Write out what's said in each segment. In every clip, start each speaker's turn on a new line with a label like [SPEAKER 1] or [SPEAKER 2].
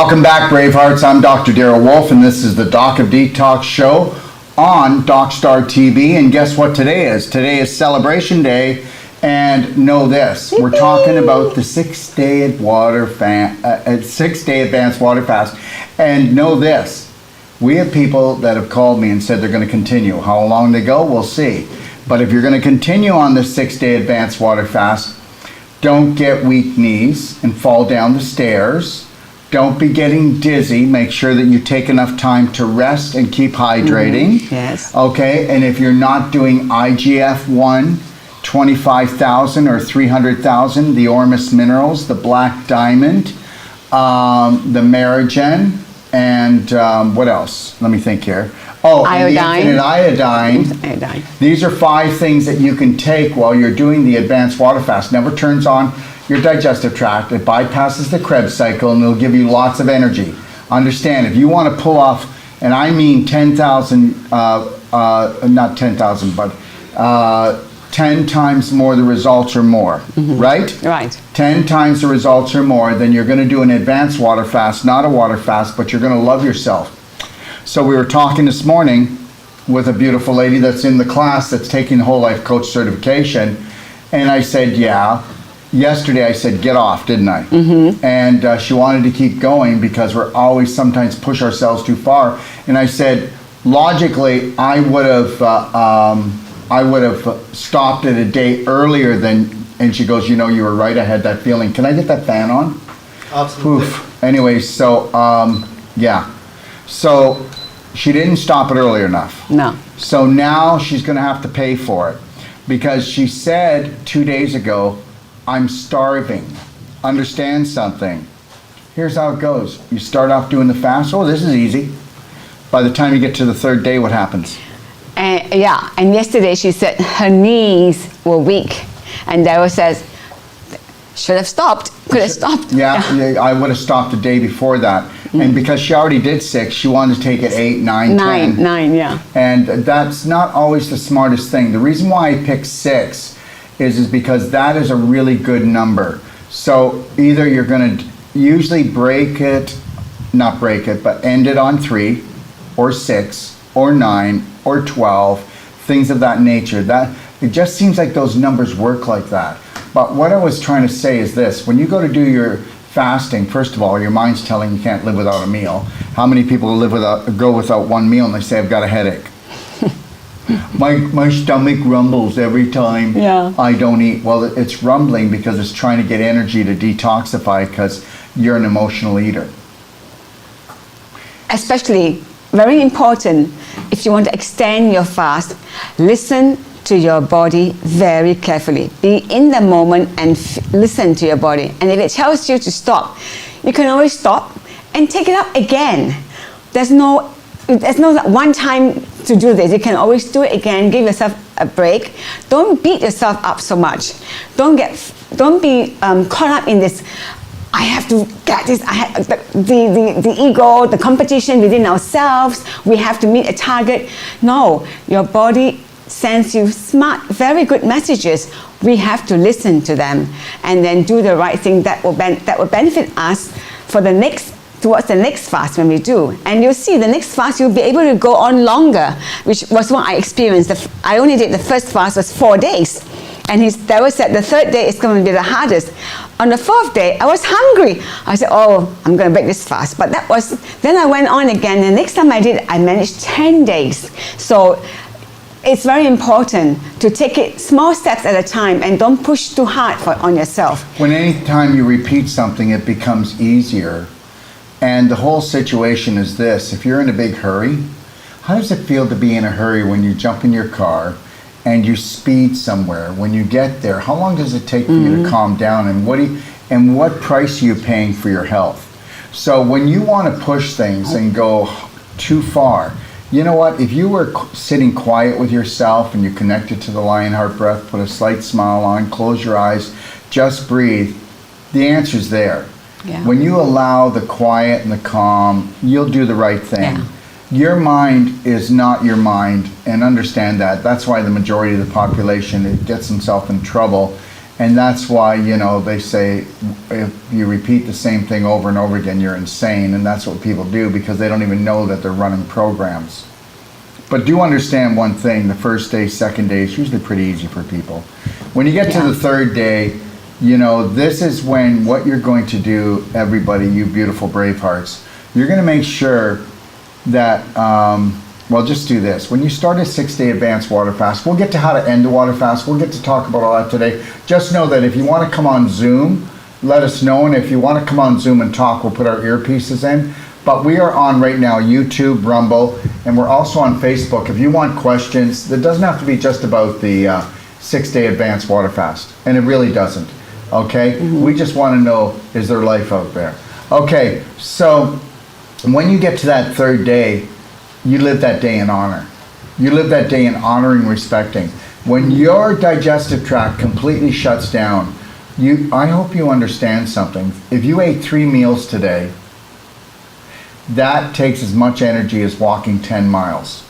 [SPEAKER 1] Welcome back, Bravehearts. I'm Dr. Darrell Wolf, and this is the Doc of Detox show on DocStar TV. And guess what today is? Today is Celebration Day, and know this: we're talking about the 6-day advanced water fast. And know this: we have people that have called me and said they're going to continue. How long they go, we'll see. But if you're going to continue on the 6-day advanced water fast, don't get weak knees and fall down the stairs. Don't be getting dizzy. Make sure that you take enough time to rest and keep hydrating.
[SPEAKER 2] Yes.
[SPEAKER 1] Okay, and if you're not doing IGF-1, 25,000 or 300,000, the Ormus minerals, the black diamond, the Merigen, and what else? Let me think here. Oh,
[SPEAKER 2] iodine.
[SPEAKER 1] And the infinite iodine. These are 5 things that you can take while you're doing the advanced water fast. Never turns on your digestive tract. It bypasses the Krebs cycle, and it'll give you lots of energy. Understand, if you want to pull off, and I mean 10,000, not 10,000, but 10 times more the results or more, right?
[SPEAKER 2] Right.
[SPEAKER 1] 10 times the results or more, then you're going to do an advanced water fast, not a water fast, but you're going to love yourself. So we were talking this morning with a beautiful lady that's in the class that's taking the Whole Life Coach certification, and I said, yeah. Yesterday I said, get off, didn't I? And she wanted to keep going because we're always sometimes push ourselves too far. And I said, logically, I would have stopped it a day earlier than. And she goes, you know, you were right. I had that feeling. Can I get that fan on?
[SPEAKER 3] Absolutely.
[SPEAKER 1] Oof. Anyway, so yeah. So she didn't stop it early enough.
[SPEAKER 2] No.
[SPEAKER 1] So now she's going to have to pay for it because she said 2 days ago, I'm starving. Understand something. Here's how it goes. You start off doing the fast. Oh, this is easy. By the time you get to the 3rd day, what happens?
[SPEAKER 2] Yeah, and yesterday she said her knees were weak. And Daryl says, should have stopped, could have stopped.
[SPEAKER 1] Yeah, I would have stopped the day before that. And because she already did 6, she wanted to take it 8, 9, 10.
[SPEAKER 2] 9, yeah.
[SPEAKER 1] And that's not always the smartest thing. The reason why I picked 6 is because that is a really good number. So either you're going to usually not break it, but end it on 3 or 6 or 9 or 12, things of that nature. That it just seems like those numbers work like that. But what I was trying to say is this: when you go to do your fasting, first of all, your mind's telling you can't live without a meal. How many people go without one meal and they say, I've got a headache? My stomach rumbles every time I don't eat. Well, it's rumbling because it's trying to get energy to detoxify because you're an emotional eater.
[SPEAKER 2] Especially, very important, if you want to extend your fast, listen to your body very carefully. Be in the moment and listen to your body. And if it tells you to stop, you can always stop and take it up again. There's no one time to do this. You can always do it again. Give yourself a break. Don't beat yourself up so much. Don't be caught up in this. I have to get this. The ego, the competition within ourselves. We have to meet a target. No, your body sends you smart, very good messages. We have to listen to them and then do the right thing that will benefit us for towards the next fast when we do. And you'll see the next fast you'll be able to go on longer, which was what I experienced. I only did the first fast was 4 days. And Daryl said the 3rd day is going to be the hardest. On the 4th day, I was hungry. I said, oh, I'm going to break this fast. But then I went on again. The next time I did, I managed 10 days. So it's very important to take it small steps at a time and don't push too hard on yourself.
[SPEAKER 1] When any time you repeat something, it becomes easier. And the whole situation is this: if you're in a big hurry, how does it feel to be in a hurry when you jump in your car and you speed somewhere? When you get there, how long does it take for you to calm down? And what price are you paying for your health? So when you want to push things and go too far, you know what? If you were sitting quiet with yourself and you connected to the Lionheart breath, put a slight smile on, close your eyes, just breathe, the answer's there.
[SPEAKER 2] Yeah.
[SPEAKER 1] When you allow the quiet and the calm, you'll do the right thing.
[SPEAKER 2] Yeah.
[SPEAKER 1] Your mind is not your mind, and understand that. That's why the majority of the population gets themselves in trouble And that's why, you know, they say if you repeat the same thing over and over again, you're insane. And that's what people do because they don't even know that they're running programs. But do understand one thing, the first day, second day is usually pretty easy for people. When you get to the third day, you know, this is when what you're going to do, everybody, you beautiful brave hearts, you're going to make sure that, well, just do this. When you start a 6-day advanced water fast, we'll get to how to end the water fast. We'll get to talk about all that today. Just know that if you want to come on Zoom, let us know. And if you want to come on Zoom and talk, we'll put our earpieces in. But we are on right now YouTube, Rumble, and we're also on Facebook. If you want questions, that doesn't have to be just about the 6-day advanced water fast. And it really doesn't. Okay? We just want to know, is there life out there? Okay, so when you get to that third day, you live that day in honor. You live that day in honoring, respecting. When your digestive tract completely shuts down, I hope you understand something. If you ate 3 meals today, that takes as much energy as walking 10 miles.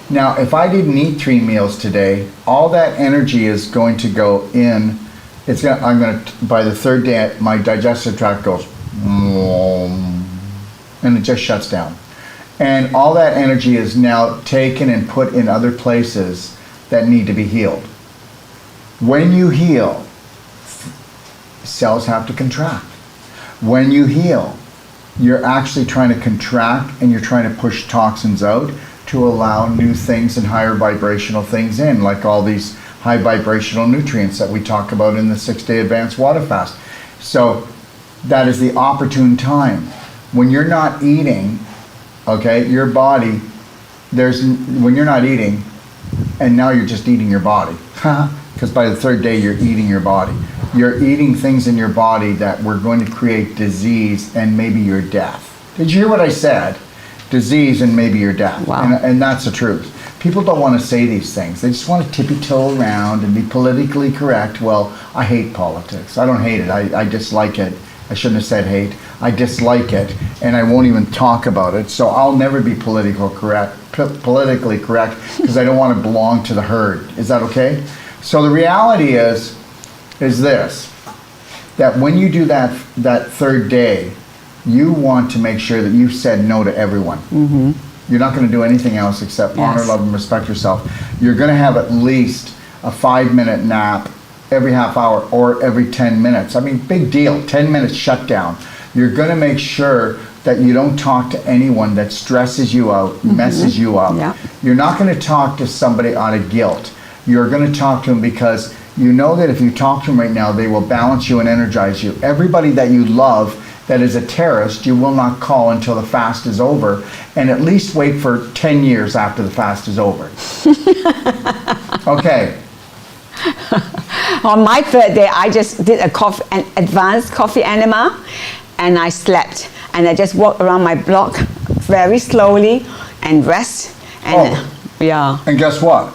[SPEAKER 1] Now, if I didn't eat 3 meals today, all that energy is going to go in. By the third day, my digestive tract goes, and it just shuts down. And all that energy is now taken and put in other places that need to be healed. When you heal, cells have to contract. When you heal, you're actually trying to contract and you're trying to push toxins out to allow new things and higher vibrational things in, like all these high vibrational nutrients that we talk about in the 6-day advanced water fast. So that is the opportune time. When you're not eating, okay, your body, when you're not eating, and now you're just eating your body, because by the third day you're eating your body. You're eating things in your body that were going to create disease and maybe your death. Did you hear what I said? Disease and maybe your death.
[SPEAKER 2] Wow.
[SPEAKER 1] And that's the truth. People don't want to say these things. They just want to tippy-toe around and be politically correct. Well, I hate politics. I don't hate it. I dislike it. I shouldn't have said hate. I dislike it, and I won't even talk about it. So I'll never be politically correct because I don't want to belong to the herd. Is that okay? So the reality is this, that when you do that third day, you want to make sure that you've said no to everyone. You're not going to do anything else except honor, love, and respect yourself. You're going to have at least a 5-minute nap every half hour or every 10 minutes. I mean, big deal, 10 minutes shutdown. You're going to make sure that you don't talk to anyone that stresses you out, messes you up.
[SPEAKER 2] Yeah.
[SPEAKER 1] You're not going to talk to somebody out of guilt. You're going to talk to them because you know that if you talk to them right now, they will balance you and energize you. Everybody that you love that is a terrorist, you will not call until the fast is over, and at least wait for 10 years after the fast is over. Okay.
[SPEAKER 2] On my third day, I just did an advanced coffee enema, and I slept. And I just walked around my block very slowly and rest. And yeah.
[SPEAKER 1] And guess what?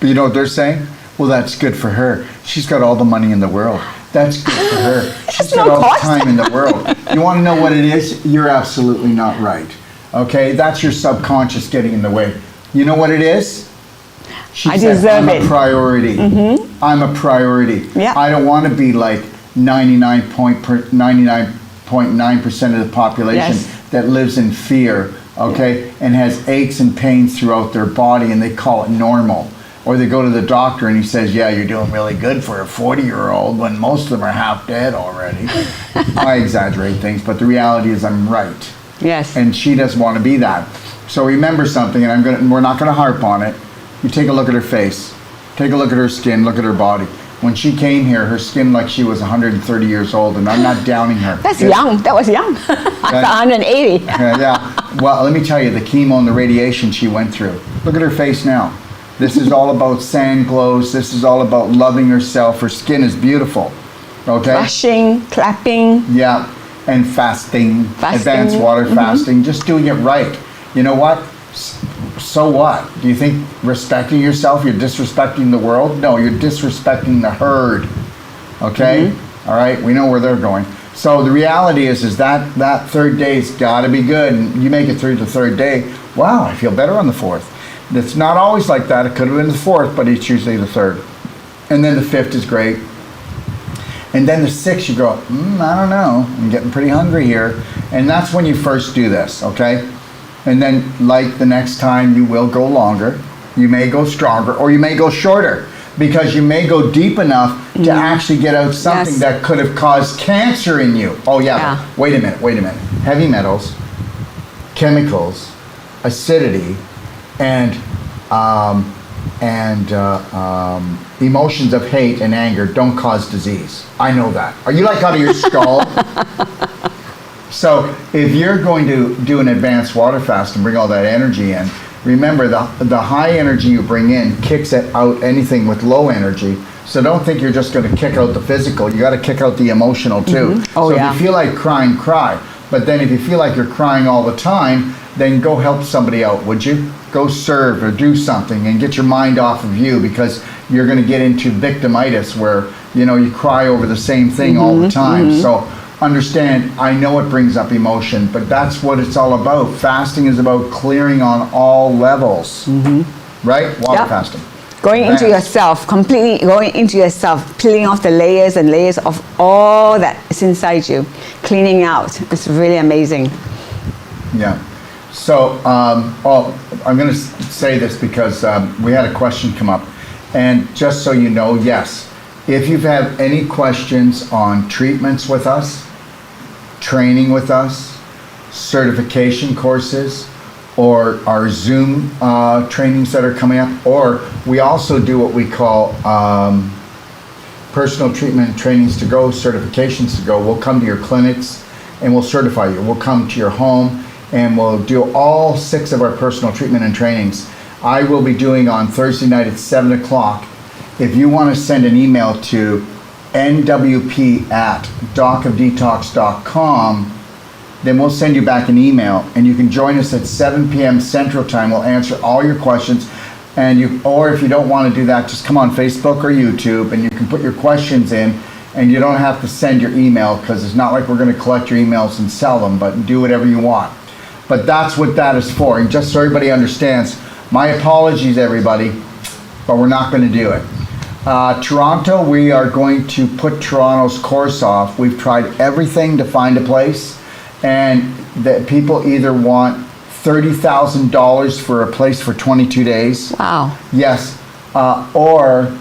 [SPEAKER 1] You know what they're saying? Well, that's good for her. She's got all the money in the world. That's good for her. She's got all the time in the world. You want to know what it is? You're absolutely not right. Okay? That's your subconscious getting in the way. You know what it is?
[SPEAKER 2] I deserve it.
[SPEAKER 1] I'm a priority. I'm a priority.
[SPEAKER 2] Yeah.
[SPEAKER 1] I don't want to be like 99.9% of the population that lives in fear, okay, and has aches and pains throughout their body, and they call it normal. Or they go to the doctor and he says, yeah, you're doing really good for a 40-year-old when most of them are half dead already. I exaggerate things, but the reality is I'm right.
[SPEAKER 2] Yes.
[SPEAKER 1] And she doesn't want to be that. So remember something, and we're not going to harp on it. You take a look at her face. Take a look at her skin. Look at her body. When she came here, her skin like she was 130 years old, and I'm not downing her.
[SPEAKER 2] That's young. That was young. I'm 180.
[SPEAKER 1] Yeah. Well, let me tell you, the chemo and the radiation she went through. Look at her face now. This is all about sand glows. This is all about loving herself. Her skin is beautiful. Okay?
[SPEAKER 2] Brushing, clapping.
[SPEAKER 1] Yeah. And fasting. Advanced water fasting. Just doing it right. You know what? So what? Do you think respecting yourself, you're disrespecting the world? No, you're disrespecting the herd. Okay? All right? We know where they're going. So the reality is that third day's got to be good. And you make it through the third day. Wow, I feel better on the fourth. It's not always like that. It could have been the fourth, but it's usually the third. And then the 5th is great. And then the 6th, you go, I don't know, I'm getting pretty hungry here. And that's when you first do this, okay? And then, like the next time, you will go longer, you may go stronger, or you may go shorter, because you may go deep enough to actually get out something that could have caused cancer in you. Oh yeah. Wait a minute. Heavy metals, chemicals, acidity, and emotions of hate and anger don't cause disease. I know that. Are you like out of your skull? So if you're going to do an advanced water fast and bring all that energy in, remember the high energy you bring in kicks out anything with low energy. So don't think you're just going to kick out the physical. You got to kick out the emotional too. So if you feel like crying, cry. But then if you feel like you're crying all the time, then go help somebody out, would you? Go serve or do something and get your mind off of you, because you're going to get into victimitis where, you cry over the same thing all the time. So understand, I know it brings up emotion, but that's what it's all about. Fasting is about clearing on all levels, right? Water fasting.
[SPEAKER 2] Going into yourself, completely going into yourself, peeling off the layers and layers of all that is inside you, cleaning out. It's really amazing.
[SPEAKER 1] Yeah. So, I'm going to say this because we had a question come up. And just so you know, yes, if you have any questions on treatments with us, training with us, certification courses, or our Zoom trainings that are coming up, or we also do what we call personal treatment trainings to go, certifications to go. We'll come to your clinics and we'll certify you. We'll come to your home and we'll do all 6 of our personal treatment and trainings. I will be doing on Thursday night at 7 o'clock. If you want to send an email to nwp@docofdetox.com, then we'll send you back an email, and you can join us at 7 p.m. Central Time. We'll answer all your questions. Or if you don't want to do that, just come on Facebook or YouTube, and you can put your questions in, and you don't have to send your email, because it's not like we're going to collect your emails and sell them, but do whatever you want. But that's what that is for. And just so everybody understands, my apologies, everybody, but we're not going to do it. Toronto, we are going to put Toronto's course off. We've tried everything to find a place, and that people either want $30,000 for a place for 22 days.
[SPEAKER 2] Wow.
[SPEAKER 1] Yes. Or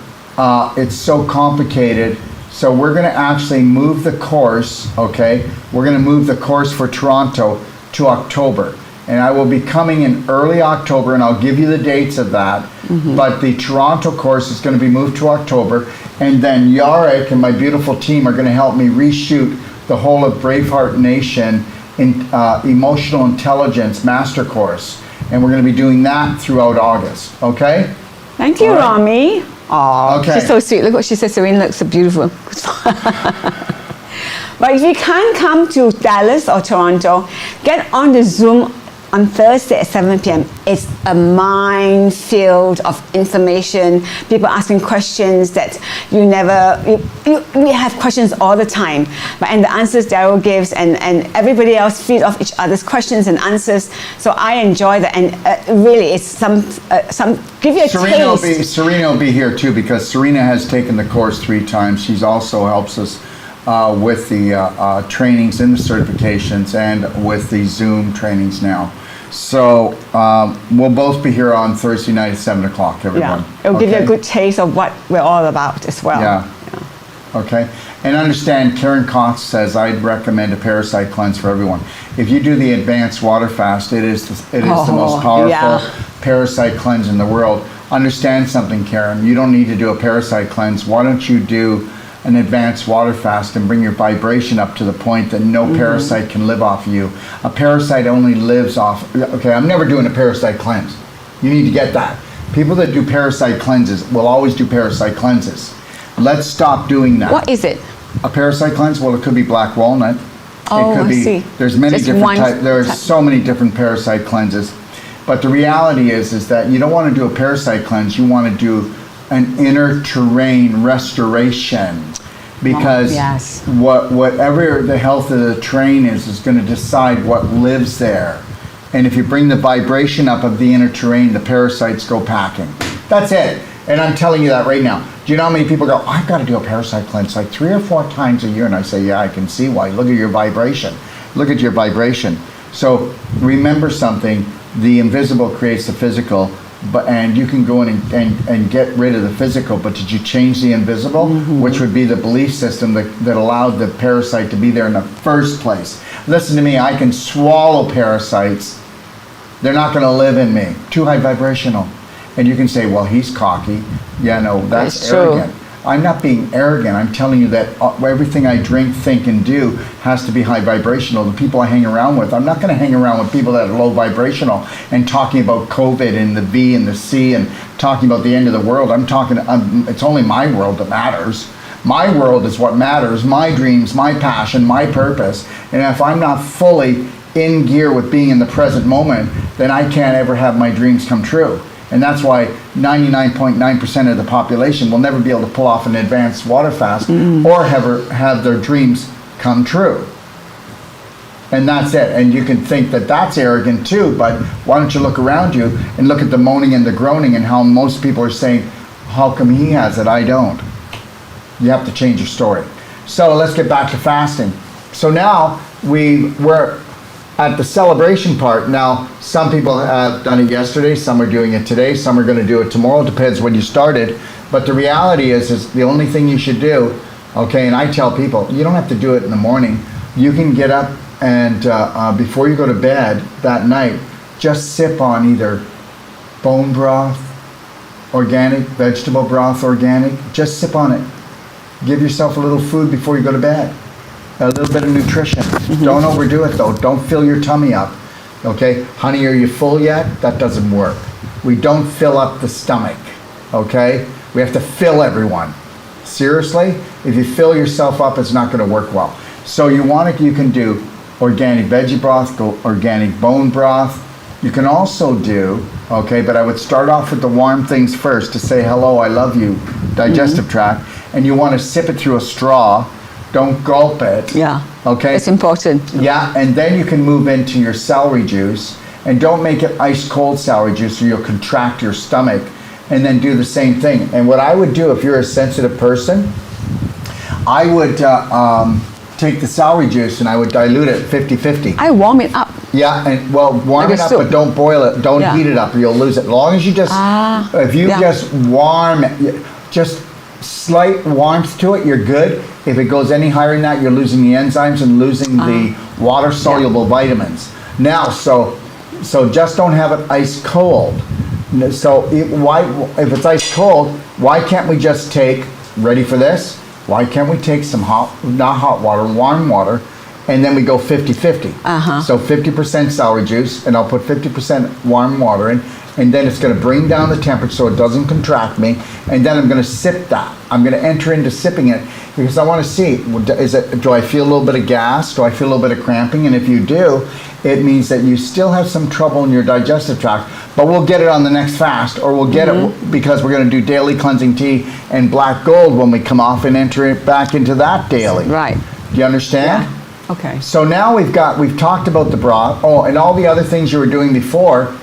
[SPEAKER 1] it's so complicated. So we're going to actually move the course, okay? We're going to move the course for Toronto to October. And I will be coming in early October, and I'll give you the dates of that. But the Toronto course is going to be moved to October. And then Yarek and my beautiful team are going to help me reshoot the whole of Braveheart Nation in Emotional Intelligence Master Course. And we're going to be doing that throughout August, okay?
[SPEAKER 2] Thank you, Rami. Oh,
[SPEAKER 1] okay.
[SPEAKER 2] She's so sweet. Look what she says. Serene looks so beautiful. But if you can't come to Dallas or Toronto, get on the Zoom on Thursday at 7 p.m. It's a minefield of information, people asking questions that we have questions all the time. And the answers Daryl gives, and everybody else feed off each other's questions and answers. So I enjoy that, and really it's some give you a taste.
[SPEAKER 1] Serena will be here too, because Serena has taken the course 3 times. She's also helps us with the trainings and the certifications, and with the Zoom trainings now. So we'll both be here on Thursday night at 7 o'clock, everyone.
[SPEAKER 2] Yeah, it'll give you a good taste of what we're all about as well.
[SPEAKER 1] Yeah. Okay. And understand, Karen Cox says, I'd recommend a parasite cleanse for everyone. If you do the advanced water fast, it is the most powerful parasite cleanse in the world. Understand something, Karen. You don't need to do a parasite cleanse. Why don't you do an advanced water fast and bring your vibration up to the point that no parasite can live off of you. A parasite only lives off, okay, I'm never doing a parasite cleanse. You need to get that. People that do parasite cleanses will always do parasite cleanses. Let's stop doing that.
[SPEAKER 2] What is it?
[SPEAKER 1] A parasite cleanse? Well, it could be black walnut.
[SPEAKER 2] Oh,
[SPEAKER 1] it could be,
[SPEAKER 2] I see.
[SPEAKER 1] There's many different types. There are so many different parasite cleanses. But the reality is that you don't want to do a parasite cleanse. You want to do an inner terrain restoration, because whatever the health of the terrain is going to decide what lives there. And if you bring the vibration up of the inner terrain, the parasites go packing. That's it. And I'm telling you that right now. Do you know how many people go, I've got to do a parasite cleanse like 3 or 4 times a year? And I say, yeah, I can see why. Look at your vibration. Look at your vibration. So remember something, the invisible creates the physical, and you can go in and get rid of the physical, but did you change the invisible? Which would be the belief system that allowed the parasite to be there in the first place. Listen to me, I can swallow parasites. They're not going to live in me. Too high vibrational. And you can say, well, he's cocky. Yeah, no, that's arrogant. I'm not being arrogant. I'm telling you that everything I drink, think, and do has to be high vibrational. The people I hang around with, I'm not going to hang around with people that are low vibrational and talking about COVID and the V and the C and talking about the end of the world. I'm talking, it's only my world that matters. My world is what matters. My dreams, my passion, my purpose. And if I'm not fully in gear with being in the present moment, then I can't ever have my dreams come true. And that's why 99.9% of the population will never be able to pull off an advanced water fast or have their dreams come true. And that's it. And you can think that that's arrogant too, but why don't you look around you and look at the moaning and the groaning and how most people are saying, how come he has it, I don't? You have to change your story. So let's get back to fasting. So now we're at the celebration part. Now, some people have done it yesterday, some are doing it today, some are going to do it tomorrow. It depends when you started. But the reality is the only thing you should do, okay, and I tell people, you don't have to do it in the morning. You can get up and before you go to bed that night, just sip on either bone broth, organic, vegetable broth, organic, just sip on it. Give yourself a little food before you go to bed. A little bit of nutrition. Don't overdo it though. Don't fill your tummy up. Okay? Honey, are you full yet? That doesn't work. We don't fill up the stomach. Okay? We have to fill everyone. Seriously? If you fill yourself up, it's not going to work well. So you can do organic veggie broth, organic bone broth. You can also do, okay, but I would start off with the warm things first to say hello, I love you, digestive tract, and you want to sip it through a straw. Don't gulp it.
[SPEAKER 2] Yeah.
[SPEAKER 1] Okay?
[SPEAKER 2] It's important.
[SPEAKER 1] Yeah, and then you can move into your celery juice, and don't make it ice cold celery juice or you'll contract your stomach, and then do the same thing. And what I would do if you're a sensitive person, I would take the celery juice and I would dilute it 50-50.
[SPEAKER 2] I warm it up.
[SPEAKER 1] Yeah, and well, warm
[SPEAKER 2] Like
[SPEAKER 1] it
[SPEAKER 2] a
[SPEAKER 1] up,
[SPEAKER 2] soup.
[SPEAKER 1] but don't boil it. Don't heat it up or you'll lose it. As long as you just, if you just warm it, just slight warmth to it, you're good. If it goes any higher than that, you're losing the enzymes and losing the water-soluble vitamins. Now, so just don't have it ice cold. So if it's ice cold, why can't we just take, ready for this? Why can't we take some not hot water, warm water, and then we go 50-50. So 50% celery juice, and I'll put 50% warm water in, and then it's going to bring down the temperature so it doesn't contract me, and then I'm going to sip that. I'm going to enter into sipping it because I want to see, do I feel a little bit of gas? Do I feel a little bit of cramping? And if you do, it means that you still have some trouble in your digestive tract, but we'll get it on the next fast, or we'll get it because we're going to do daily cleansing tea and black gold when we come off and enter it back into that daily.
[SPEAKER 2] Right.
[SPEAKER 1] Do you understand?
[SPEAKER 2] Yeah. Okay.
[SPEAKER 1] So now we've talked about the broth. Oh, and all the other things you were doing before,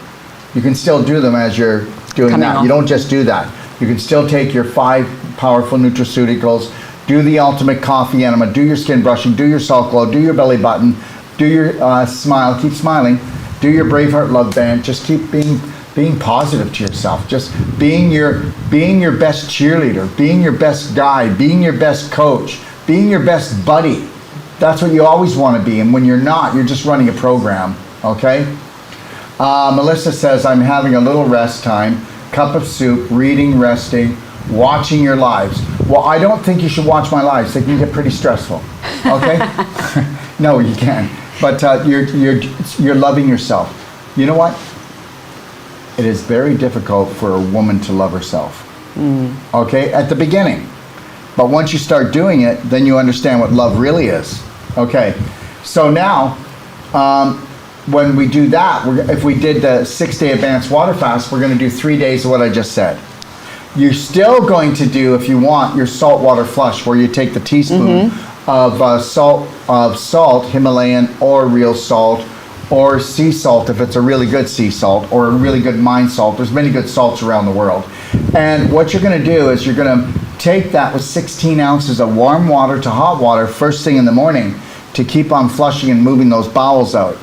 [SPEAKER 1] you can still do them as you're doing
[SPEAKER 2] Coming
[SPEAKER 1] that.
[SPEAKER 2] off.
[SPEAKER 1] You don't just do that. You can still take your 5 powerful nutraceuticals, do the ultimate coffee enema, do your skin brushing, do your salt glow, do your belly button, do your smile, keep smiling, do your Braveheart love band, just keep being positive to yourself, just being your best cheerleader, being your best guide, being your best coach, being your best buddy. That's what you always want to be, and when you're not, you're just running a program, okay? Melissa says, I'm having a little rest time, cup of soup, reading, resting, watching your lives. Well, I don't think you should watch my lives. They can get pretty stressful, okay? No, you can. But you're loving yourself. You know what? It is very difficult for a woman to love herself, okay, at the beginning. But once you start doing it, then you understand what love really is. Okay, so now, when we do that, if we did the 6-day advanced water fast, we're going to do 3 days of what I just said. You're still going to do, if you want, your saltwater flush, where you take the teaspoon of salt, Himalayan or real salt, or sea salt if it's a really good sea salt, or a really good mine salt. There's many good salts around the world. And what you're going to do is you're going to take that with 16 ounces of warm water to hot water first thing in the morning to keep on flushing and moving those bowels out.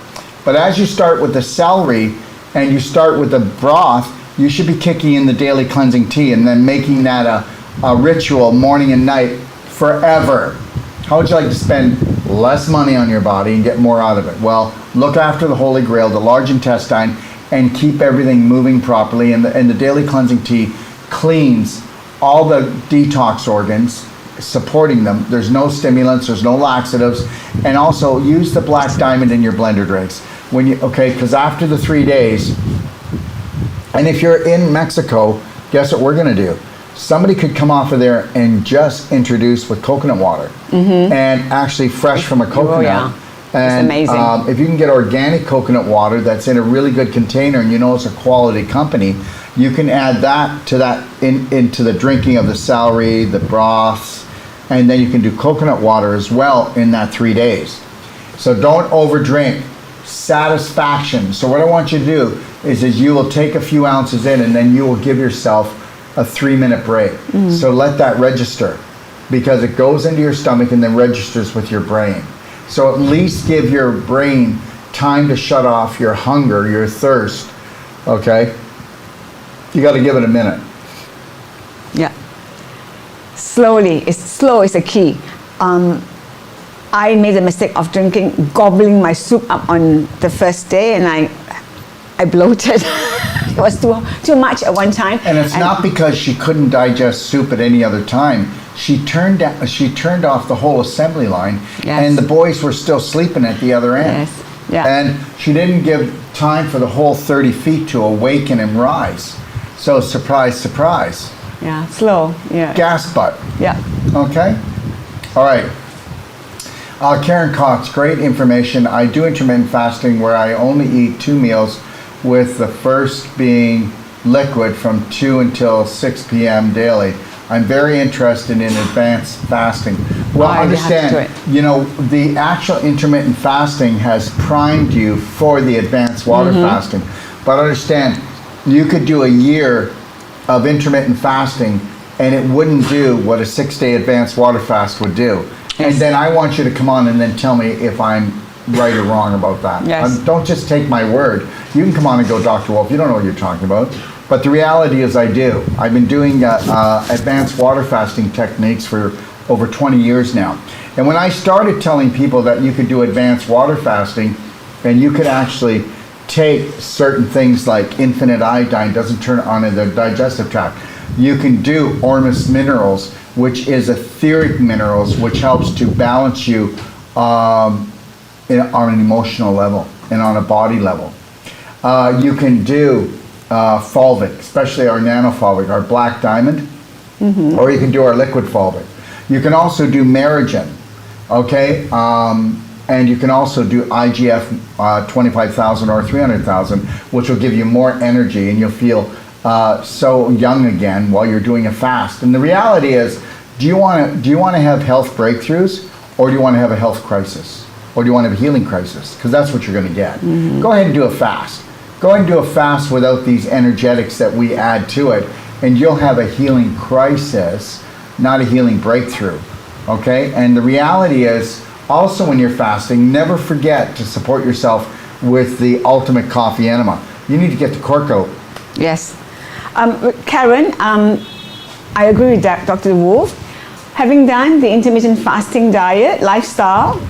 [SPEAKER 1] But as you start with the celery and you start with the broth, you should be kicking in the daily cleansing tea and then making that a ritual morning and night forever. How would you like to spend less money on your body and get more out of it? Well, look after the Holy Grail, the large intestine, and keep everything moving properly. And the daily cleansing tea cleans all the detox organs, supporting them. There's no stimulants, there's no laxatives, and also use the black diamond in your blender drinks. Because after the 3 days, and if you're in Mexico, guess what we're going to do? Somebody could come off of there and just introduce with coconut water, and actually fresh from a coconut.
[SPEAKER 2] Oh, yeah.
[SPEAKER 1] And
[SPEAKER 2] it's amazing.
[SPEAKER 1] if you can get organic coconut water that's in a really good container and you know it's a quality company, you can add that into the drinking of the celery, the broths, and then you can do coconut water as well in that 3 days. So don't overdrink. Satisfaction. So what I want you to do is you will take a few ounces in and then you will give yourself a 3-minute break. So let that register, because it goes into your stomach and then registers with your brain. So at least give your brain time to shut off your hunger, your thirst. Okay? You got to give it a minute.
[SPEAKER 2] Yeah. Slow is the key. I made the mistake of gobbling my soup up on the first day, and I bloated. It was too much at one time.
[SPEAKER 1] And it's not because she couldn't digest soup at any other time. She turned off the whole assembly line, and the boys were still sleeping at the other end.
[SPEAKER 2] Yes. Yeah.
[SPEAKER 1] And she didn't give time for the whole 30 feet to awaken and rise. So surprise, surprise.
[SPEAKER 2] Yeah, slow. Yeah.
[SPEAKER 1] Gas butt.
[SPEAKER 2] Yeah.
[SPEAKER 1] Okay? All right. Karen Cox, great information. I do intermittent fasting where I only eat 2 meals, with the first being liquid from 2 until 6 p.m. daily. I'm very interested in advanced fasting. Well, understand, the actual intermittent fasting has primed you for the advanced water fasting. But understand, you could do a year of intermittent fasting and it wouldn't do what a 6-day advanced water fast would do. And then I want you to come on and then tell me if I'm right or wrong about that.
[SPEAKER 2] Yes.
[SPEAKER 1] Don't just take my word. You can come on and go, Dr. Wolf, you don't know what you're talking about. But the reality is I do. I've been doing advanced water fasting techniques for over 20 years now. And when I started telling people that you could do advanced water fasting and you could actually take certain things like infinite iodine, doesn't turn on in the digestive tract. You can do Ormus minerals, which is etheric minerals, which helps to balance you on an emotional level and on a body level. You can do fulvic, especially our nanofulvic, our black diamond, or you can do our liquid fulvic. You can also do Merigen, okay? And you can also do IGF 25,000 or 300,000, which will give you more energy and you'll feel so young again while you're doing a fast. And the reality is, do you want to have health breakthroughs, or do you want to have a health crisis? Or do you want to have a healing crisis? Because that's what you're going to get. Go ahead and do a fast. Go ahead and do a fast without these energetics that we add to it, and you'll have a healing crisis, not a healing breakthrough. Okay? And the reality is, also when you're fasting, never forget to support yourself with the ultimate coffee enema. You need to get the cork out.
[SPEAKER 2] Yes. Karen, I agree with Dr. Wolf. Having done the intermittent fasting diet, lifestyle,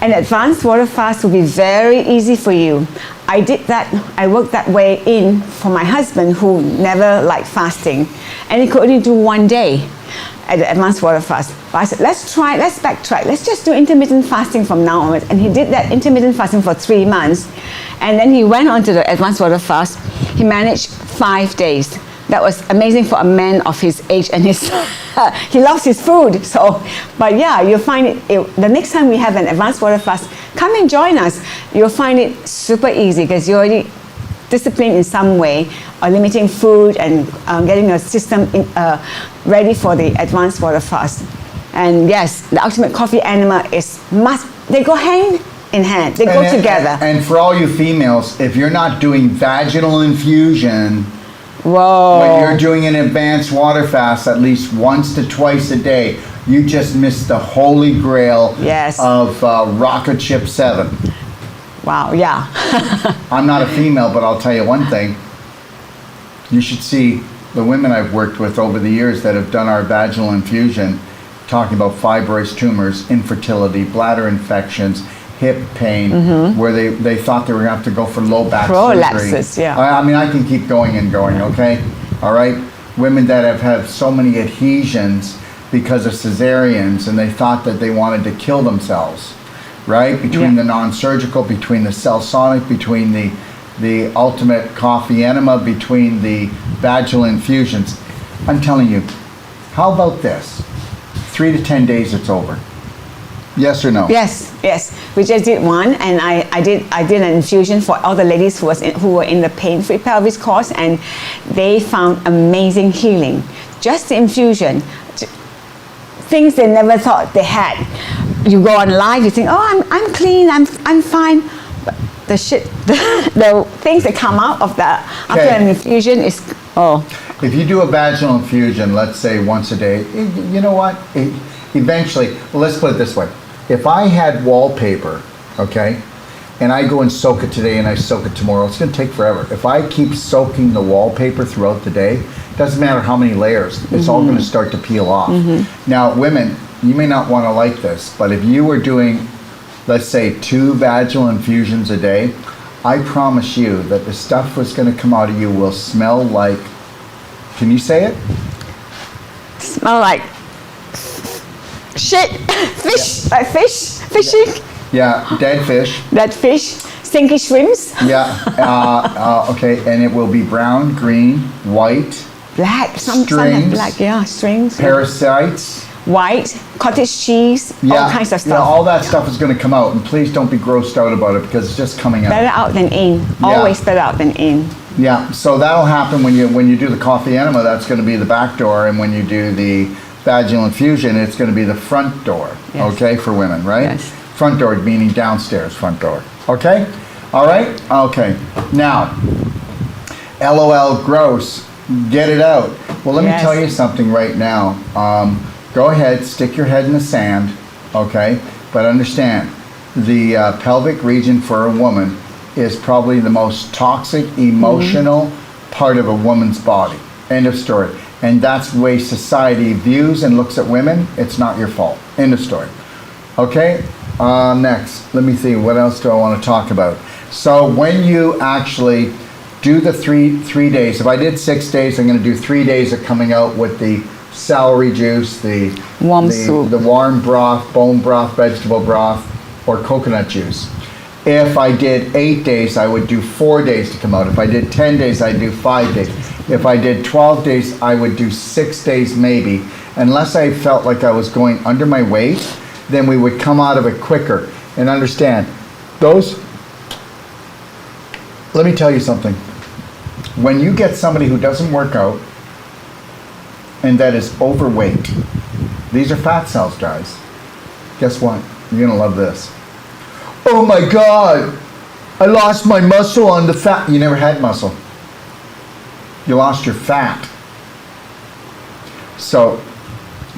[SPEAKER 2] an advanced water fast will be very easy for you. I did that, I worked that way in for my husband who never liked fasting, and he could only do 1 day at the advanced water fast. But I said, let's backtrack, let's just do intermittent fasting from now onwards. And he did that intermittent fasting for 3 months, and then he went on to the advanced water fast. He managed 5 days. That was amazing for a man of his age, and his he loves his food. So, but yeah, you'll find it the next time we have an advanced water fast, come and join us. You'll find it super easy because you're already disciplined in some way, or limiting food and getting your system ready for the advanced water fast. And yes, the ultimate coffee enema is they go hand in hand. They go together.
[SPEAKER 1] And for all you females, if you're not doing vaginal infusion,
[SPEAKER 2] Whoa.
[SPEAKER 1] when you're doing an advanced water fast at least once to twice a day, you just missed the holy grail
[SPEAKER 2] Yes.
[SPEAKER 1] of Rocket Ship 7.
[SPEAKER 2] Wow, yeah.
[SPEAKER 1] I'm not a female, but I'll tell you one thing. You should see the women I've worked with over the years that have done our vaginal infusion, talking about fibroids, tumors, infertility, bladder infections, hip pain, where they thought they were going to have to go for low back
[SPEAKER 2] Prolapses,
[SPEAKER 1] surgery.
[SPEAKER 2] yeah.
[SPEAKER 1] I mean, I can keep going and going, okay? All right? Women that have had so many adhesions because of cesareans, and they thought that they wanted to kill themselves, right? Between the non-surgical, between the cell-sonic, between the ultimate coffee enema, between the vaginal infusions. I'm telling you, how about this? 3 to 10 days, it's over. Yes or no?
[SPEAKER 2] Yes, yes. We just did one, and I did an infusion for all the ladies who were in the pain-free pelvis course, and they found amazing healing. Just the infusion, things they never thought they had. You go on live, you think, oh, I'm clean, I'm fine. But the things that come out of that after an infusion is,
[SPEAKER 1] If you do a vaginal infusion, let's say once a day, you know what? Eventually, well, let's put it this way. If I had wallpaper, okay, and I go and soak it today and I soak it tomorrow, it's going to take forever. If I keep soaking the wallpaper throughout the day, doesn't matter how many layers, it's all going to start to peel off. Now, women, you may not want to like this, but if you were doing, let's say, 2 vaginal infusions a day, I promise you that the stuff that's going to come out of you will smell like, can you say it?
[SPEAKER 2] smell like shit, fish, like fishing.
[SPEAKER 1] Yeah, dead fish.
[SPEAKER 2] That fish, stinky shrimps.
[SPEAKER 1] Yeah, okay, and it will be brown, green, white,
[SPEAKER 2] Black, some have
[SPEAKER 1] strings,
[SPEAKER 2] black, yeah, strings.
[SPEAKER 1] parasites.
[SPEAKER 2] White, cottage cheese, all kinds of stuff.
[SPEAKER 1] Yeah, all that stuff is going to come out, and please don't be grossed out about it because it's just coming out.
[SPEAKER 2] Better out than in. Always better out than in.
[SPEAKER 1] Yeah, so that'll happen when you do the coffee enema. That's going to be the back door, and when you do the vaginal infusion, it's going to be the front door.
[SPEAKER 2] Yes.
[SPEAKER 1] Okay, for women, right?
[SPEAKER 2] Yes.
[SPEAKER 1] Front door meaning downstairs front door. Okay, all right. Okay, now, LOL, gross. Get it out. Well, let me tell you something right now. Go ahead, stick your head in the sand, okay? But understand, the pelvic region for a woman is probably the most toxic, emotional part of a woman's body. End of story. And that's the way society views and looks at women. It's not your fault. End of story. Okay, next, let me see, what else do I want to talk about? So when you actually do the three days, if I did 6 days, I'm going to do 3 days of coming out with the celery juice, the
[SPEAKER 2] soup,
[SPEAKER 1] the warm broth, bone broth, vegetable broth, or coconut juice. If I did 8 days, I would do 4 days to come out. If I did 10 days, I'd do 5 days. If I did 12 days, I would do 6 days maybe. Unless I felt like I was going under my weight, then we would come out of it quicker. And understand, let me tell you something. When you get somebody who doesn't work out, and that is overweight. These are fat cells, guys. Guess what? You're gonna love this. Oh my God, I lost my muscle on the fat. You never had muscle. You lost your fat. So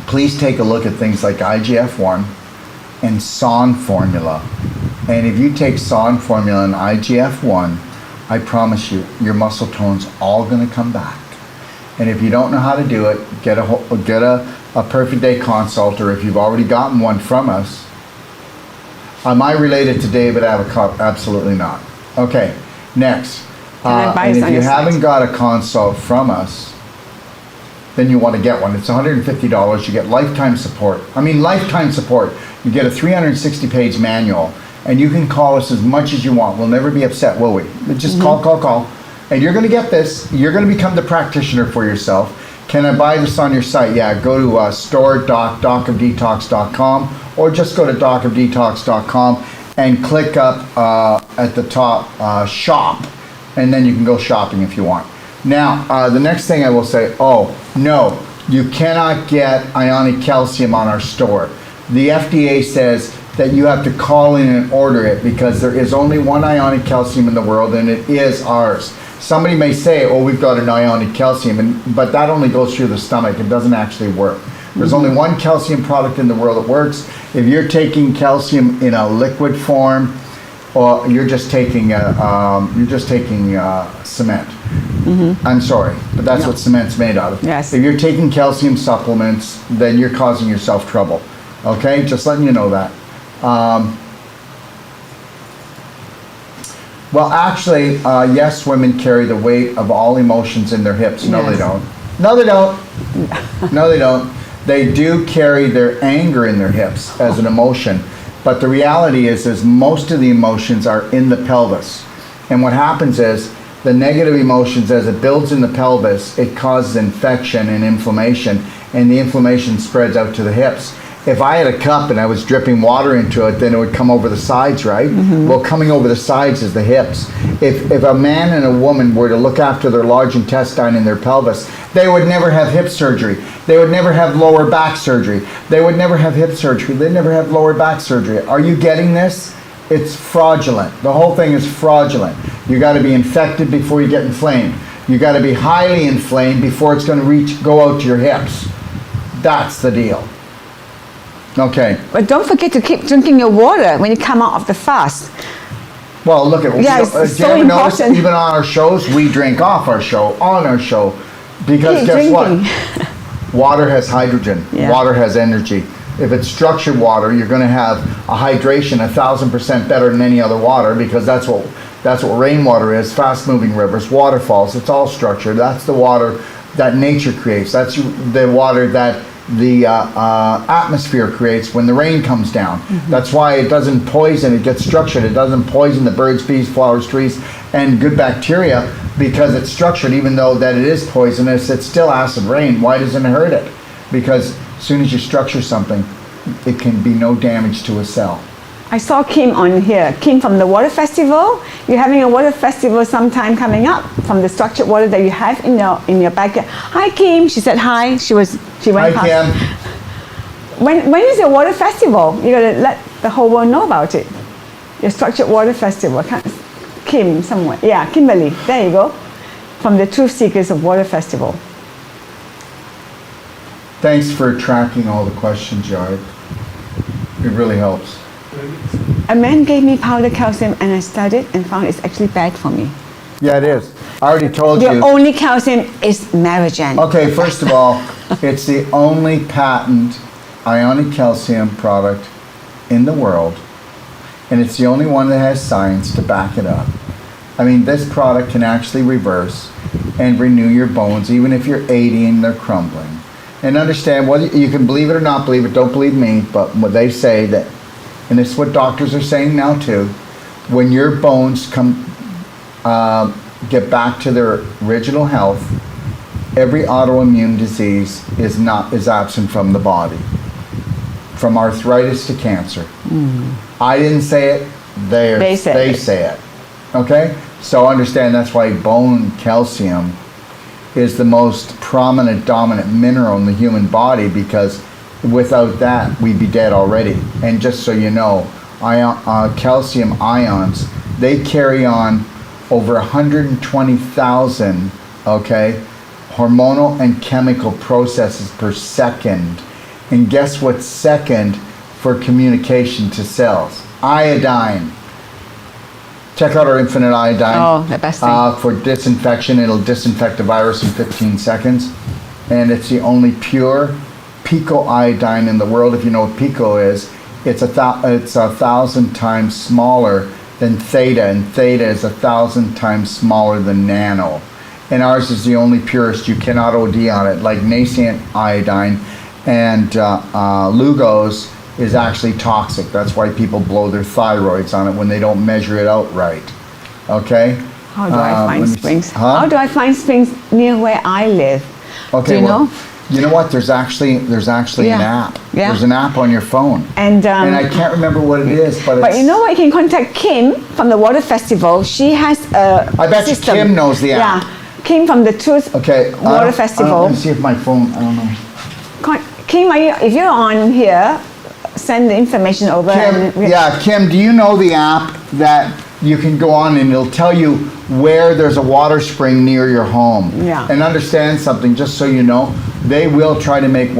[SPEAKER 1] please take a look at things like IGF-1 and SON formula. And if you take SON formula and IGF-1, I promise you, your muscle tone's all gonna come back. And if you don't know how to do it, get a Perfect Day consult, or if you've already gotten one from us. Am I related to David Avocado? Absolutely not. Okay, next. And if you haven't got a consult from us, then you want to get one. It's $150. You get lifetime support. I mean, lifetime support. You get a 360-page manual, and you can call us as much as you want. We'll never be upset, will we? Just call. And you're going to get this. You're going to become the practitioner for yourself. Can I buy this on your site? Yeah, go to store.docofdetox.com, or just go to docofdetox.com and click up at the top, shop, and then you can go shopping if you want. Now, the next thing I will say, no, you cannot get ionic calcium on our store. The FDA says that you have to call in and order it, because there is only one ionic calcium in the world, and it is ours. Somebody may say, oh, we've got an ionic calcium, but that only goes through the stomach. It doesn't actually work. There's only one calcium product in the world that works. If you're taking calcium in a liquid form, or you're just taking cement. I'm sorry, but that's what cement's made out of.
[SPEAKER 2] Yes.
[SPEAKER 1] If you're taking calcium supplements, then you're causing yourself trouble. Okay, just letting you know that. Well, actually, yes, women carry the weight of all emotions in their hips. No,
[SPEAKER 2] Yes.
[SPEAKER 1] they don't. No, they don't. No, they don't. They do carry their anger in their hips as an emotion. But the reality is most of the emotions are in the pelvis. And what happens is the negative emotions, as it builds in the pelvis, it causes infection and inflammation, and the inflammation spreads out to the hips. If I had a cup and I was dripping water into it, then it would come over the sides, right? Well, coming over the sides is the hips. If a man and a woman were to look after their large intestine in their pelvis, they would never have hip surgery. They would never have lower back surgery. They would never have hip surgery. They'd never have lower back surgery. Are you getting this? It's fraudulent. The whole thing is fraudulent. You got to be infected before you get inflamed. You got to be highly inflamed before it's going to go out to your hips. That's the deal. Okay.
[SPEAKER 2] But don't forget to keep drinking your water when you come out of the fast.
[SPEAKER 1] Well, look at
[SPEAKER 2] it's
[SPEAKER 1] do you
[SPEAKER 2] so
[SPEAKER 1] ever notice
[SPEAKER 2] important.
[SPEAKER 1] even on our shows we drink off our show, on our show, because
[SPEAKER 2] Keep
[SPEAKER 1] guess
[SPEAKER 2] drinking.
[SPEAKER 1] what? Water has hydrogen.
[SPEAKER 2] Yeah.
[SPEAKER 1] Water has energy. If it's structured water, you're going to have a hydration 1,000% better than any other water, because that's what rainwater is. Fast-moving rivers, waterfalls. It's all structured. That's the water that nature creates. That's the water that the atmosphere creates when the rain comes down. That's why it doesn't poison. It gets structured. It doesn't poison the birds, bees, flowers, trees, and good bacteria, because it's structured. Even though that it is poisonous, it's still acid rain. Why doesn't it hurt it? Because as soon as you structure something, it can be no damage to a cell.
[SPEAKER 2] I saw Kim on here. Kim from the Water Festival. You're having a water festival sometime coming up from the structured water that you have in your backyard. Hi, Kim. She said hi. She went
[SPEAKER 1] Hi,
[SPEAKER 2] past.
[SPEAKER 1] Kim.
[SPEAKER 2] When is your water festival? You gotta let the whole world know about it. Your structured water festival. Kim somewhere. Yeah, Kimberly. There you go. From the Truth Seekers of Water Festival.
[SPEAKER 1] Thanks for tracking all the questions, Yard. It really helps.
[SPEAKER 2] A man gave me powdered calcium and I studied and found it's actually bad for me.
[SPEAKER 1] Yeah, it is. I already told
[SPEAKER 2] Your
[SPEAKER 1] you.
[SPEAKER 2] only calcium is Marijan.
[SPEAKER 1] Okay, first of all, it's the only patent ionic calcium product in the world, and it's the only one that has science to back it up. I mean, this product can actually reverse and renew your bones, even if you're 80 and they're crumbling. And understand, whether you can believe it or not believe it, don't believe me, but what they say that, and it's what doctors are saying now too, when your bones get back to their original health, every autoimmune disease is absent from the body, from arthritis to cancer. I didn't say it; they say it. Okay, so understand that's why bone calcium is the most prominent, dominant mineral in the human body, because without that we'd be dead already. And just so you know, calcium ions, they carry on over 120,000 hormonal and chemical processes per second. And guess what's second for communication to cells? Iodine. Check out our infinite iodine.
[SPEAKER 2] Oh, the best thing.
[SPEAKER 1] For disinfection. It'll disinfect a virus in 15 seconds. And it's the only pure pico iodine in the world. If you know what pico is, it's 1,000 times smaller than theta, and theta is 1,000 times smaller than nano. And ours is the only purest. You cannot OD on it. Like nascent iodine and Lugos is actually toxic. That's why people blow their thyroids on it when they don't measure it out right. Okay?
[SPEAKER 2] How do I find springs?
[SPEAKER 1] Huh?
[SPEAKER 2] How do I find springs near where I live?
[SPEAKER 1] Okay,
[SPEAKER 2] do you know?
[SPEAKER 1] You know what? There's actually an app.
[SPEAKER 2] Yeah.
[SPEAKER 1] There's an app on your phone.
[SPEAKER 2] And
[SPEAKER 1] I can't remember what it is, but
[SPEAKER 2] you know what? You can contact Kim from the Water Festival. She has a
[SPEAKER 1] I bet
[SPEAKER 2] system.
[SPEAKER 1] you Kim knows the app.
[SPEAKER 2] Yeah, Kim from the Truth Water Festival.
[SPEAKER 1] Let me see if my phone, I don't know.
[SPEAKER 2] Kim, if you're on here, send the information over.
[SPEAKER 1] Kim, do you know the app that you can go on and it'll tell you where there's a water spring near your home?
[SPEAKER 2] Yeah.
[SPEAKER 1] And understand something, just so you know, they will try to make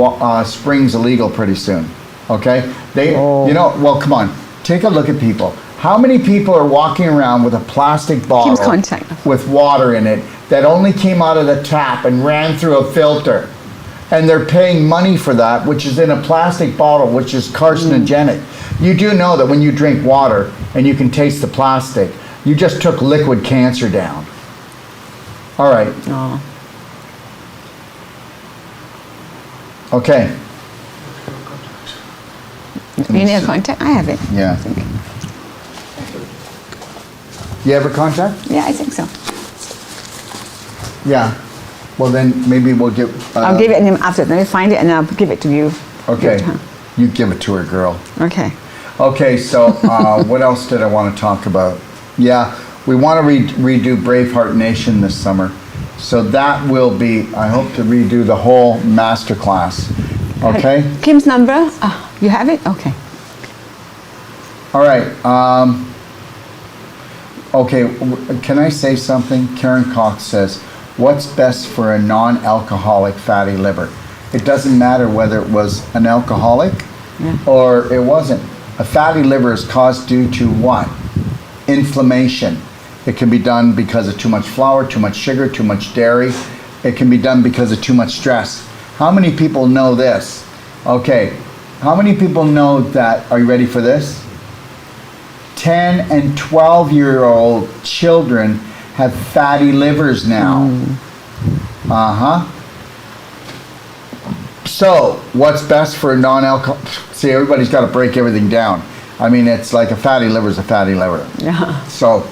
[SPEAKER 1] springs illegal pretty soon. Okay? Well, come on. Take a look at people. How many people are walking around with a plastic bottle with water in it that only came out of the tap and ran through a filter? And they're paying money for that, which is in a plastic bottle, which is carcinogenic. You do know that when you drink water and you can taste the plastic, you just took liquid cancer down. All right.
[SPEAKER 2] Oh.
[SPEAKER 1] Okay.
[SPEAKER 2] You need a contact? I have it.
[SPEAKER 1] Yeah. You have a contact?
[SPEAKER 2] Yeah, I think so.
[SPEAKER 1] Yeah. Well, then maybe we'll get...
[SPEAKER 2] I'll give it to him after. Let me find it and I'll give it to you.
[SPEAKER 1] Okay. You give it to her, girl.
[SPEAKER 2] Okay.
[SPEAKER 1] Okay, so what else did I want to talk about? Yeah, we want to redo Braveheart Nation this summer. So that will be, I hope to redo the whole masterclass. Okay?
[SPEAKER 2] Kim's number? You have it? Okay.
[SPEAKER 1] All right. Okay, can I say something? Karen Cox says, what's best for a non-alcoholic fatty liver? It doesn't matter whether it was an alcoholic or it wasn't. A fatty liver is caused due to what? Inflammation. It can be done because of too much flour, too much sugar, too much dairy. It can be done because of too much stress. How many people know this? Okay, how many people know that, are you ready for this? 10 and 12-year-old children have fatty livers now. So, what's best for a non-alcohol? See, everybody's got to break everything down. I mean, it's like a fatty liver is a fatty liver.
[SPEAKER 2] Yeah.
[SPEAKER 1] So,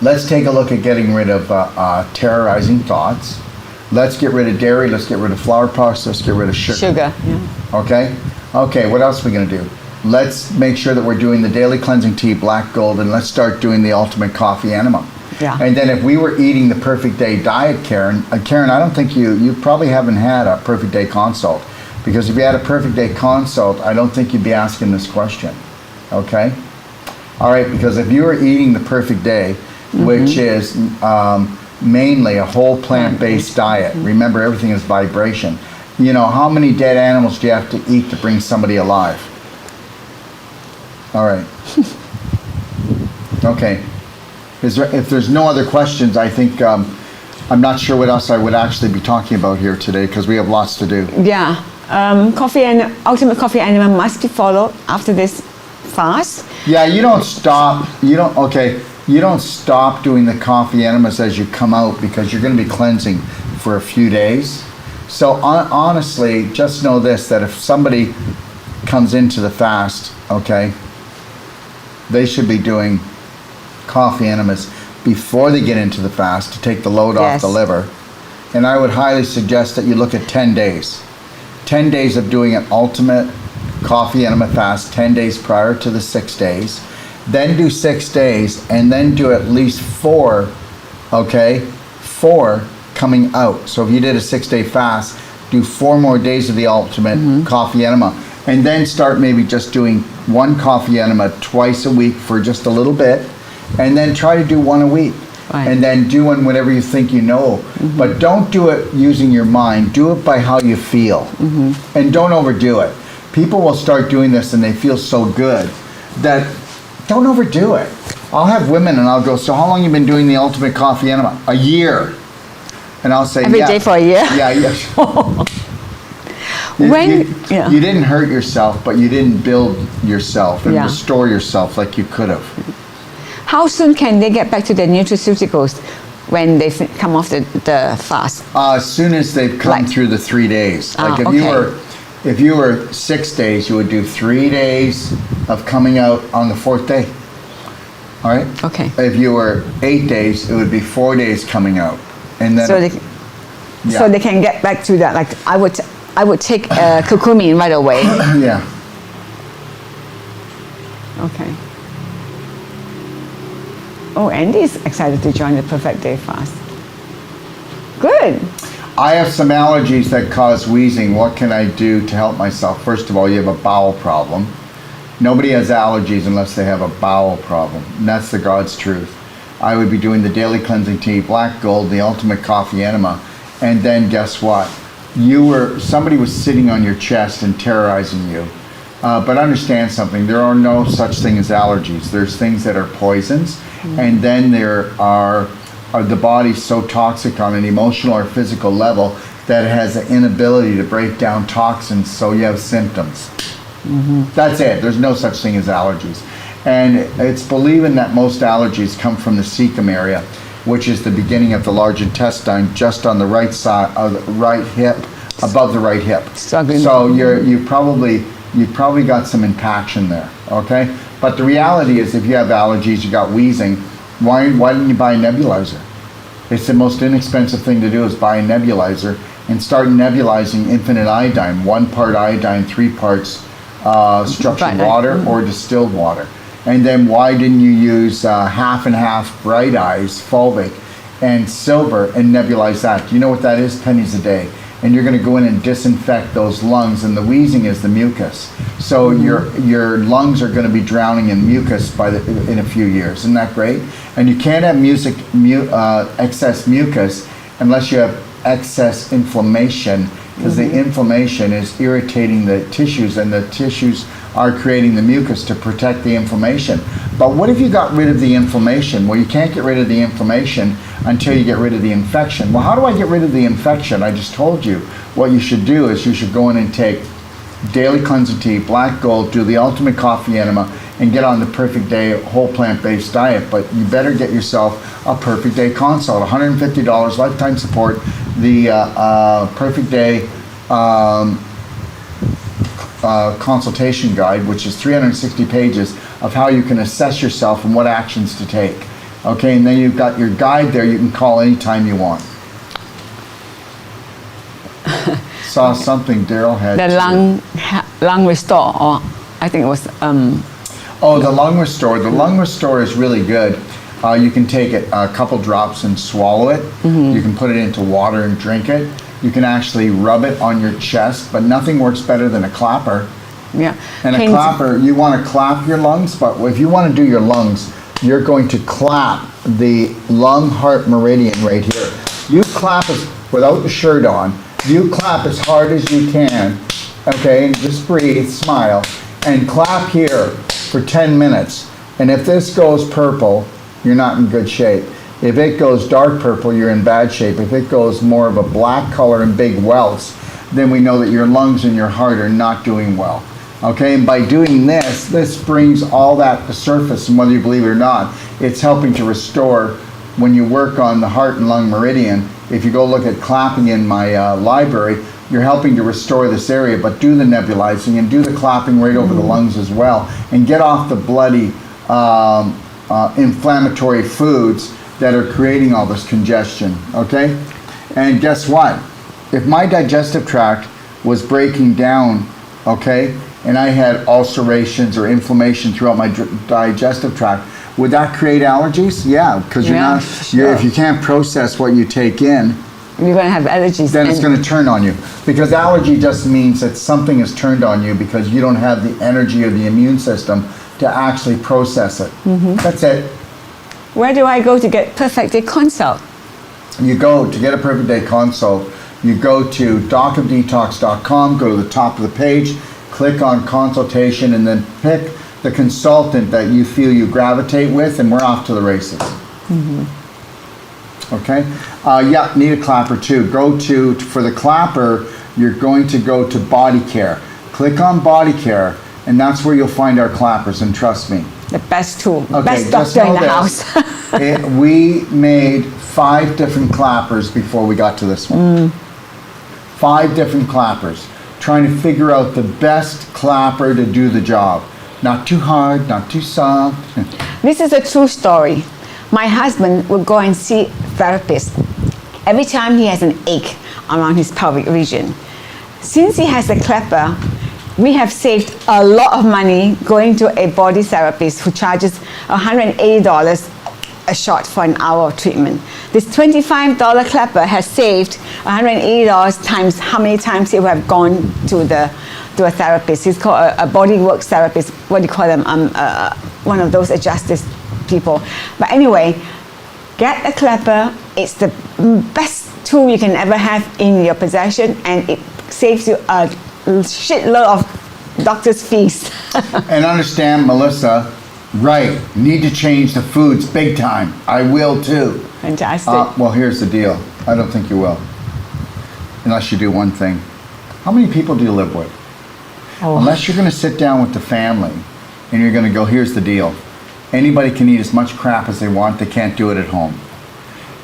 [SPEAKER 1] let's take a look at getting rid of terrorizing thoughts. Let's get rid of dairy. Let's get rid of flour products. Let's get rid of sugar.
[SPEAKER 2] Sugar, yeah.
[SPEAKER 1] Okay? Okay, what else are we going to do? Let's make sure that we're doing the daily cleansing tea, black gold, and let's start doing the ultimate coffee enema.
[SPEAKER 2] Yeah.
[SPEAKER 1] And then if we were eating the perfect day diet, Karen, I don't think you probably haven't had a perfect day consult, because if you had a perfect day consult, I don't think you'd be asking this question. Okay? All right, because if you were eating the perfect day, which is mainly a whole plant-based diet, remember everything is vibration. You know, how many dead animals do you have to eat to bring somebody alive? All right. Okay. If there's no other questions, I think I'm not sure what else I would actually be talking about here today, because we have lots to do.
[SPEAKER 2] Yeah. Coffee and ultimate coffee enema must be followed after this fast.
[SPEAKER 1] Yeah, you don't stop. You don't stop doing the coffee enemas as you come out, because you're going to be cleansing for a few days. So honestly, just know this, that if somebody comes into the fast, okay, they should be doing coffee enemas before they get into the fast to take the load off the liver. And I would highly suggest that you look at 10 days. 10 days of doing an ultimate coffee enema fast, 10 days prior to the 6 days. Then do 6 days, and then do at least 4, okay? 4 coming out. So if you did a 6-day fast, do 4 more days of the ultimate coffee enema. And then start maybe just doing 1 coffee enema twice a week for just a little bit. And then try to do 1 a week.
[SPEAKER 2] Right.
[SPEAKER 1] And then do one whenever you think you know. But don't do it using your mind. Do it by how you feel. And don't overdo it. People will start doing this and they feel so good that don't overdo it. I'll have women and I'll go, so how long you been doing the ultimate coffee enema? A year. And I'll say,
[SPEAKER 2] Every day for a year?
[SPEAKER 1] Yeah, yeah. You didn't hurt yourself, but you didn't build yourself and restore yourself like you could have.
[SPEAKER 2] How soon can they get back to their nutraceuticals when they come off the fast?
[SPEAKER 1] As soon as they've come through the 3 days. Like if you were 6 days, you would do 3 days of coming out on the 4th day. All right?
[SPEAKER 2] Okay.
[SPEAKER 1] If you were 8 days, it would be 4 days coming out. And then
[SPEAKER 2] so they can get back to that. Like I would take curcumin right away.
[SPEAKER 1] Yeah.
[SPEAKER 2] Okay. Oh, Andy's excited to join the Perfect Day Fast. Good.
[SPEAKER 1] I have some allergies that cause wheezing. What can I do to help myself? First of all, you have a bowel problem. Nobody has allergies unless they have a bowel problem. And that's the God's truth. I would be doing the daily cleansing tea, black gold, the ultimate coffee enema. And then guess what? Somebody was sitting on your chest and terrorizing you. But understand something, there are no such thing as allergies. There's things that are poisons, and then there are the body's so toxic on an emotional or physical level that it has an inability to break down toxins, so you have symptoms. That's it. There's no such thing as allergies. And it's believed that most allergies come from the cecum area, which is the beginning of the large intestine, just on the right side of the right hip, above the right hip.
[SPEAKER 2] Struggling.
[SPEAKER 1] So you've probably got some impaction there, okay? But the reality is, if you have allergies, you got wheezing, why didn't you buy a nebulizer? It's the most inexpensive thing to do is buy a nebulizer and start nebulizing infinite iodine, 1 part iodine, 3 parts structured water or distilled water. And then why didn't you use half and half bright eyes, fulvic, and silver and nebulize that? Do you know what that is? Pennies a day. And you're going to go in and disinfect those lungs, and the wheezing is the mucus. So your lungs are going to be drowning in mucus in a few years. Isn't that great? And you can't have excess mucus unless you have excess inflammation, because the inflammation is irritating the tissues, and the tissues are creating the mucus to protect the inflammation. But what if you got rid of the inflammation? Well, you can't get rid of the inflammation until you get rid of the infection. Well, how do I get rid of the infection? I just told you. What you should do is you should go in and take daily cleansing tea, black gold, do the ultimate coffee enema, and get on the perfect day whole plant-based diet. But you better get yourself a perfect day consult, $150 lifetime support, the perfect day consultation guide, which is 360 pages of how you can assess yourself and what actions to take. Okay, and then you've got your guide there. You can call anytime you want. Saw something Daryl had.
[SPEAKER 2] The lung restore, or I think it was.
[SPEAKER 1] Oh, the lung restore. The lung restore is really good. You can take it a couple drops and swallow it. You can put it into water and drink it. You can actually rub it on your chest, but nothing works better than a clapper.
[SPEAKER 2] Yeah.
[SPEAKER 1] And a clapper, you want to clap your lungs, but if you want to do your lungs, you're going to clap the lung heart meridian right here. You clap it without the shirt on. You clap as hard as you can, okay, and just breathe, smile, and clap here for 10 minutes. And if this goes purple, you're not in good shape. If it goes dark purple, you're in bad shape. If it goes more of a black color and big welts, then we know that your lungs and your heart are not doing well. Okay, and by doing this brings all that to surface, and whether you believe it or not, it's helping to restore. When you work on the heart and lung meridian, if you go look at clapping in my library, you're helping to restore this area, but do the nebulizing and do the clapping right over the lungs as well, and get off the bloody inflammatory foods that are creating all this congestion, okay? And guess what? If my digestive tract was breaking down, okay, and I had ulcerations or inflammation throughout my digestive tract, would that create allergies? Yeah, because if you can't process what you take in,
[SPEAKER 2] you're going to have allergies.
[SPEAKER 1] Then it's going to turn on you. Because allergy just means that something is turned on you because you don't have the energy or the immune system to actually process it. That's it.
[SPEAKER 2] Where do I go to get perfect day consult?
[SPEAKER 1] You go to get a perfect day consult. You go to docofdetox.com, go to the top of the page, click on consultation, and then pick the consultant that you feel you gravitate with, and we're off to the races. Okay? Yeah, need a clapper too. For the clapper, you're going to go to body care. Click on body care, and that's where you'll find our clappers, and trust me.
[SPEAKER 2] The best tool,
[SPEAKER 1] okay,
[SPEAKER 2] best doctor in the house.
[SPEAKER 1] We made 5 different clappers before we got to this one. 5 different clappers, trying to figure out the best clapper to do the job. Not too hard, not too soft.
[SPEAKER 2] This is a true story. My husband would go and see therapists every time he has an ache around his pelvic region. Since he has a clapper, we have saved a lot of money going to a body therapist who charges $180 a shot for an hour of treatment. This $25 clapper has saved $180 times how many times you have gone to a therapist. He's called a body works therapist. What do you call them? One of those adjusters people. But anyway, get a clapper. It's the best tool you can ever have in your possession, and it saves you a shitload of doctor's fees.
[SPEAKER 1] And understand, Melissa, right, need to change the foods big time. I will too.
[SPEAKER 2] Fantastic.
[SPEAKER 1] Well, here's the deal. I don't think you will. Unless you do one thing. How many people do you live with?
[SPEAKER 2] Oh.
[SPEAKER 1] Unless you're going to sit down with the family and you're going to go, here's the deal. Anybody can eat as much crap as they want. They can't do it at home.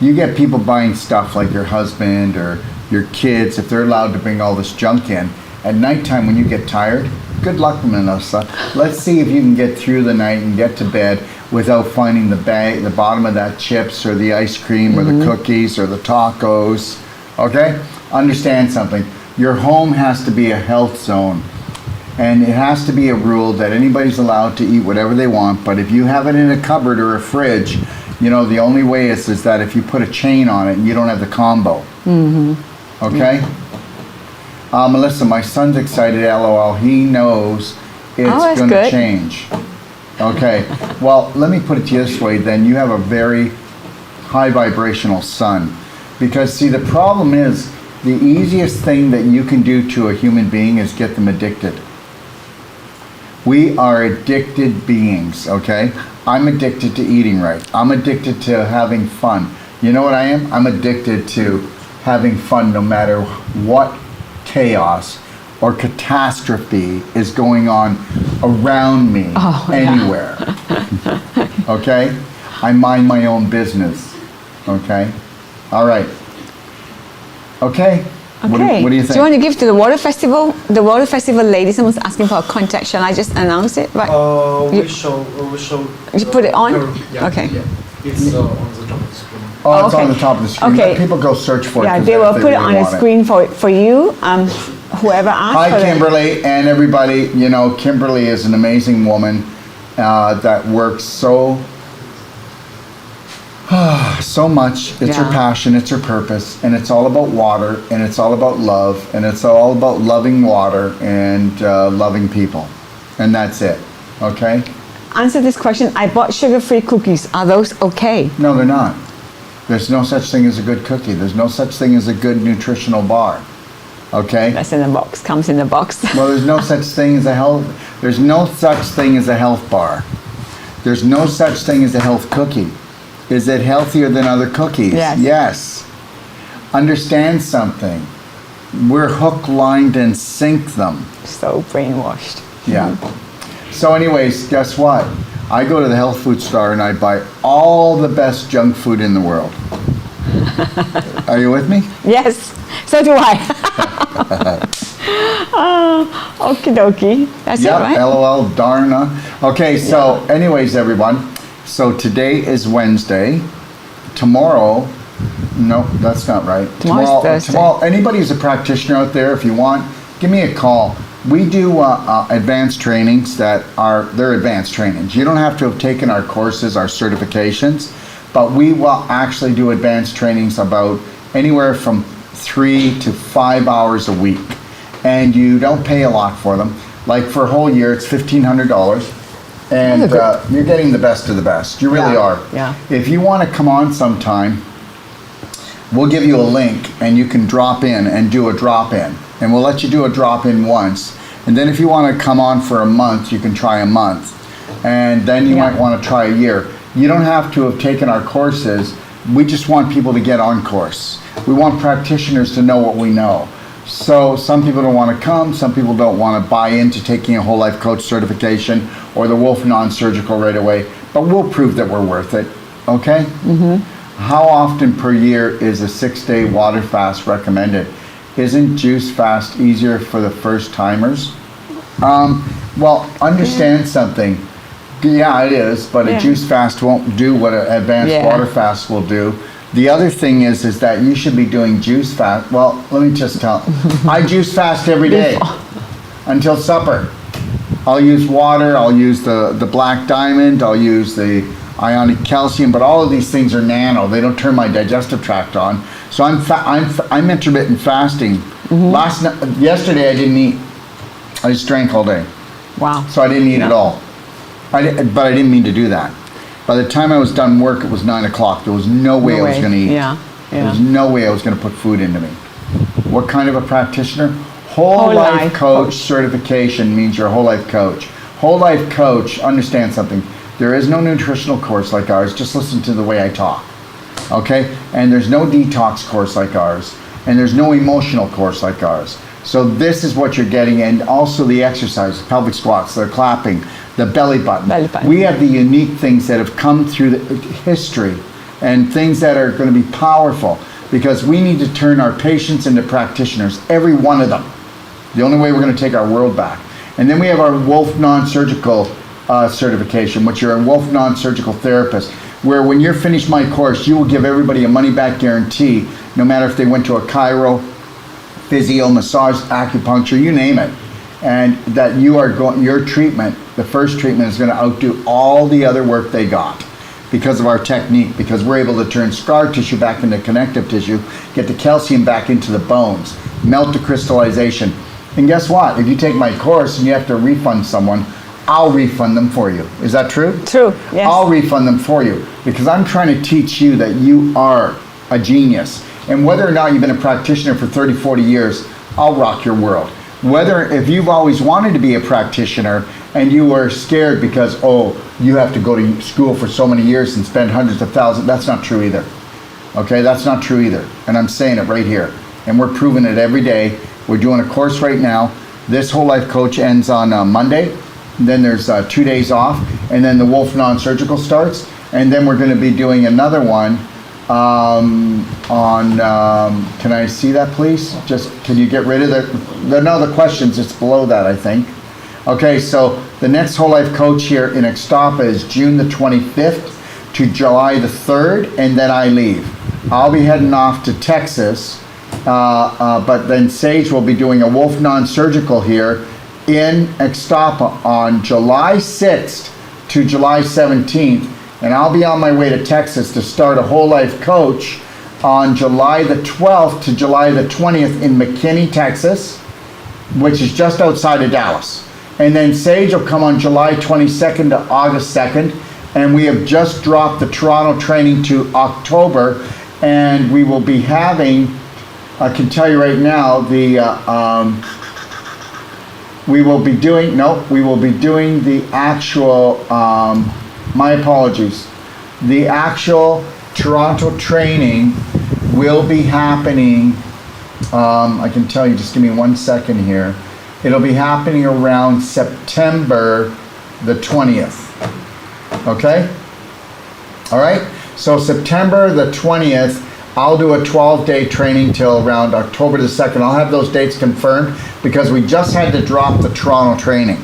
[SPEAKER 1] You get people buying stuff like your husband or your kids, if they're allowed to bring all this junk in. At nighttime when you get tired, good luck, Melissa. Let's see if you can get through the night and get to bed without finding the bottom of that chips or the ice cream or the cookies or the tacos. Okay? Understand something. Your home has to be a health zone. And it has to be a rule that anybody's allowed to eat whatever they want, but if you have it in a cupboard or a fridge, you know, the only way is that if you put a chain on it and you don't have the combo. Okay? Melissa, my son's excited, LOL. He knows it's going to change. Okay. Well, let me put it to you this way then. You have a very high vibrational son. Because, see, the problem is the easiest thing that you can do to a human being is get them addicted. We are addicted beings, okay? I'm addicted to eating right. I'm addicted to having fun. You know what I am? I'm addicted to having fun no matter what chaos or catastrophe is going on around me anywhere. Okay? I mind my own business. Okay? All right. Okay.
[SPEAKER 2] Okay.
[SPEAKER 1] What do you think?
[SPEAKER 2] Do you want to give to the water festival? The water festival lady, someone's asking for a contact. Shall I just announce it? Right.
[SPEAKER 3] We show.
[SPEAKER 2] You put it on?
[SPEAKER 3] Yeah,
[SPEAKER 2] Okay.
[SPEAKER 3] Yeah. It's on the top of the screen.
[SPEAKER 1] Oh, it's
[SPEAKER 2] Okay.
[SPEAKER 1] on the top of the screen.
[SPEAKER 2] Okay.
[SPEAKER 1] Let people go search for it.
[SPEAKER 2] Yeah,
[SPEAKER 1] 'cause
[SPEAKER 2] they will
[SPEAKER 1] if
[SPEAKER 2] put it
[SPEAKER 1] really
[SPEAKER 2] on the
[SPEAKER 1] want
[SPEAKER 2] screen for you. Whoever asked
[SPEAKER 1] Hi,
[SPEAKER 2] for it.
[SPEAKER 1] Kimberly, and everybody. You know, Kimberly is an amazing woman that works so much. It's her
[SPEAKER 2] Yeah.
[SPEAKER 1] passion, it's her purpose, and it's all about water, and it's all about love, and it's all about loving water and loving people. And that's it. Okay?
[SPEAKER 2] Answer this question. I bought sugar-free cookies. Are those okay?
[SPEAKER 1] No, they're not. There's no such thing as a good cookie. There's no such thing as a good nutritional bar. Okay?
[SPEAKER 2] That's in the box. Comes in the box.
[SPEAKER 1] Well, there's no such thing as a health. There's no such thing as a health bar. There's no such thing as a health cookie. Is it healthier than other cookies?
[SPEAKER 2] Yes.
[SPEAKER 1] Yes. Understand something. We're hook, lined, and sink them.
[SPEAKER 2] So brainwashed.
[SPEAKER 1] Yeah. So anyways, guess what? I go to the health food store and I buy all the best junk food in the world. Are you with me?
[SPEAKER 2] Yes. So do I. Okie dokie. That's it, right?
[SPEAKER 1] LOL, darna. Okay, so anyways, everyone. So today is Wednesday. Tomorrow, no, that's not right.
[SPEAKER 2] Tomorrow's Thursday.
[SPEAKER 1] Tomorrow, anybody who's a practitioner out there, if you want, give me a call. We do advanced trainings they're advanced trainings. You don't have to have taken our courses, our certifications, but we will actually do advanced trainings about anywhere from 3 to 5 hours a week. And you don't pay a lot for them. Like for a whole year, it's $1,500. And you're getting the best of the best. You really are.
[SPEAKER 2] Yeah.
[SPEAKER 1] If you want to come on sometime, we'll give you a link and you can drop in and do a drop-in. And we'll let you do a drop-in once. And then if you want to come on for a month, you can try a month. And then you might want to try a year. You don't have to have taken our courses. We just want people to get on course. We want practitioners to know what we know. So some people don't want to come, some people don't want to buy into taking a whole life coach certification or the Wolf non-surgical right away, but we'll prove that we're worth it, okay? How often per year is a 6-day water fast recommended? Isn't juice fast easier for the first timers? Well, understand something. Yeah, it is, but a juice fast won't do what an advanced water fast will do. The other thing is that you should be doing juice fast. Well, let me just tell. I juice fast every day until supper. I'll use water. I'll use the Black Diamond. I'll use the ionic calcium, but all of these things are nano. They don't turn my digestive tract on. So I'm intermittent fasting. Yesterday I didn't eat. I just drank all day.
[SPEAKER 2] Wow.
[SPEAKER 1] So I didn't eat at all. But I didn't mean to do that. By the time I was done work, it was 9 o'clock. There was no way I was going to eat.
[SPEAKER 2] Yeah.
[SPEAKER 1] There was no way I was going to put food into me. What kind of a practitioner? Whole life coach certification means you're a whole life coach. Whole life coach, understand something. There is no nutritional course like ours. Just listen to the way I talk. Okay? And there's no detox course like ours. And there's no emotional course like ours. So this is what you're getting, and also the exercise, pelvic squats, the clapping, the belly button. We have the unique things that have come through the history and things that are going to be powerful, because we need to turn our patients into practitioners, every one of them. The only way we're going to take our world back. And then we have our Wolf non-surgical certification, which you're a Wolf non-surgical therapist, where when you're finished my course, you will give everybody a money-back guarantee, no matter if they went to a chiro, physio, massage, acupuncture, you name it. And that you are going, your treatment, the first treatment, is going to outdo all the other work they got because of our technique, because we're able to turn scar tissue back into connective tissue, get the calcium back into the bones, melt the crystallization. And guess what? If you take my course and you have to refund someone, I'll refund them for you. Is that true?
[SPEAKER 2] True, yes.
[SPEAKER 1] I'll refund them for you, because I'm trying to teach you that you are a genius. And whether or not you've been a practitioner for 30, 40 years, I'll rock your world. Whether if you've always wanted to be a practitioner and you were scared because, oh, you have to go to school for so many years and spend hundreds of thousands, that's not true either. Okay, that's not true either. And I'm saying it right here. And we're proving it every day. We're doing a course right now. This Whole Life Coach ends on Monday. Then there's 2 days off. And then the Wolf Non-Surgical starts. And then we're going to be doing another one can I see that, please? Just, can you get rid of the questions, it's below that, I think. Okay, so the next Whole Life Coach here in Ixtapa is June the 25th to July the 3rd, and then I leave. I'll be heading off to Texas, but then Sage will be doing a Wolf Non-Surgical here in Ixtapa on July 6th to July 17th. And I'll be on my way to Texas to start a Whole Life Coach on July the 12th to July the 20th in McKinney, Texas, which is just outside of Dallas. And then Sage will come on July 22nd to August 2nd. And we have just dropped the Toronto training to October. And we will be having, I can tell you right now, we will be doing the actual, my apologies. The actual Toronto training will be happening, I can tell you, just give me 1 second here. It'll be happening around September the 20th. Okay? All right? So September the 20th, I'll do a 12-day training till around October the 2nd. I'll have those dates confirmed because we just had to drop the Toronto training.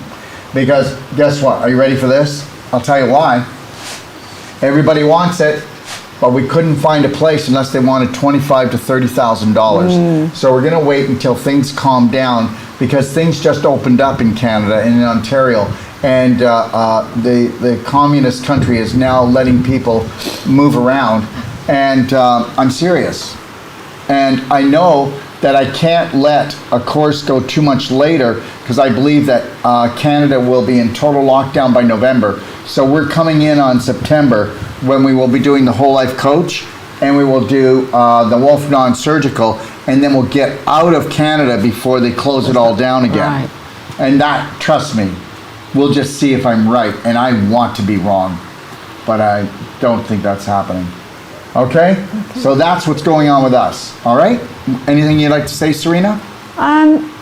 [SPEAKER 1] Because guess what? Are you ready for this? I'll tell you why. Everybody wants it, but we couldn't find a place unless they wanted $25,000 to $30,000. So we're going to wait until things calm down, because things just opened up in Canada and in Ontario, and the communist country is now letting people move around. And I'm serious. And I know that I can't let a course go too much later, because I believe that Canada will be in total lockdown by November. So we're coming in on September, when we will be doing the Whole Life Coach, and we will do the Wolf Non-Surgical, and then we'll get out of Canada before they close it all down again. Right. And that, trust me, we'll just see if I'm right. And I want to be wrong, but I don't think that's happening. Okay? So that's what's going on with us. All right? Anything you'd like to say, Serena?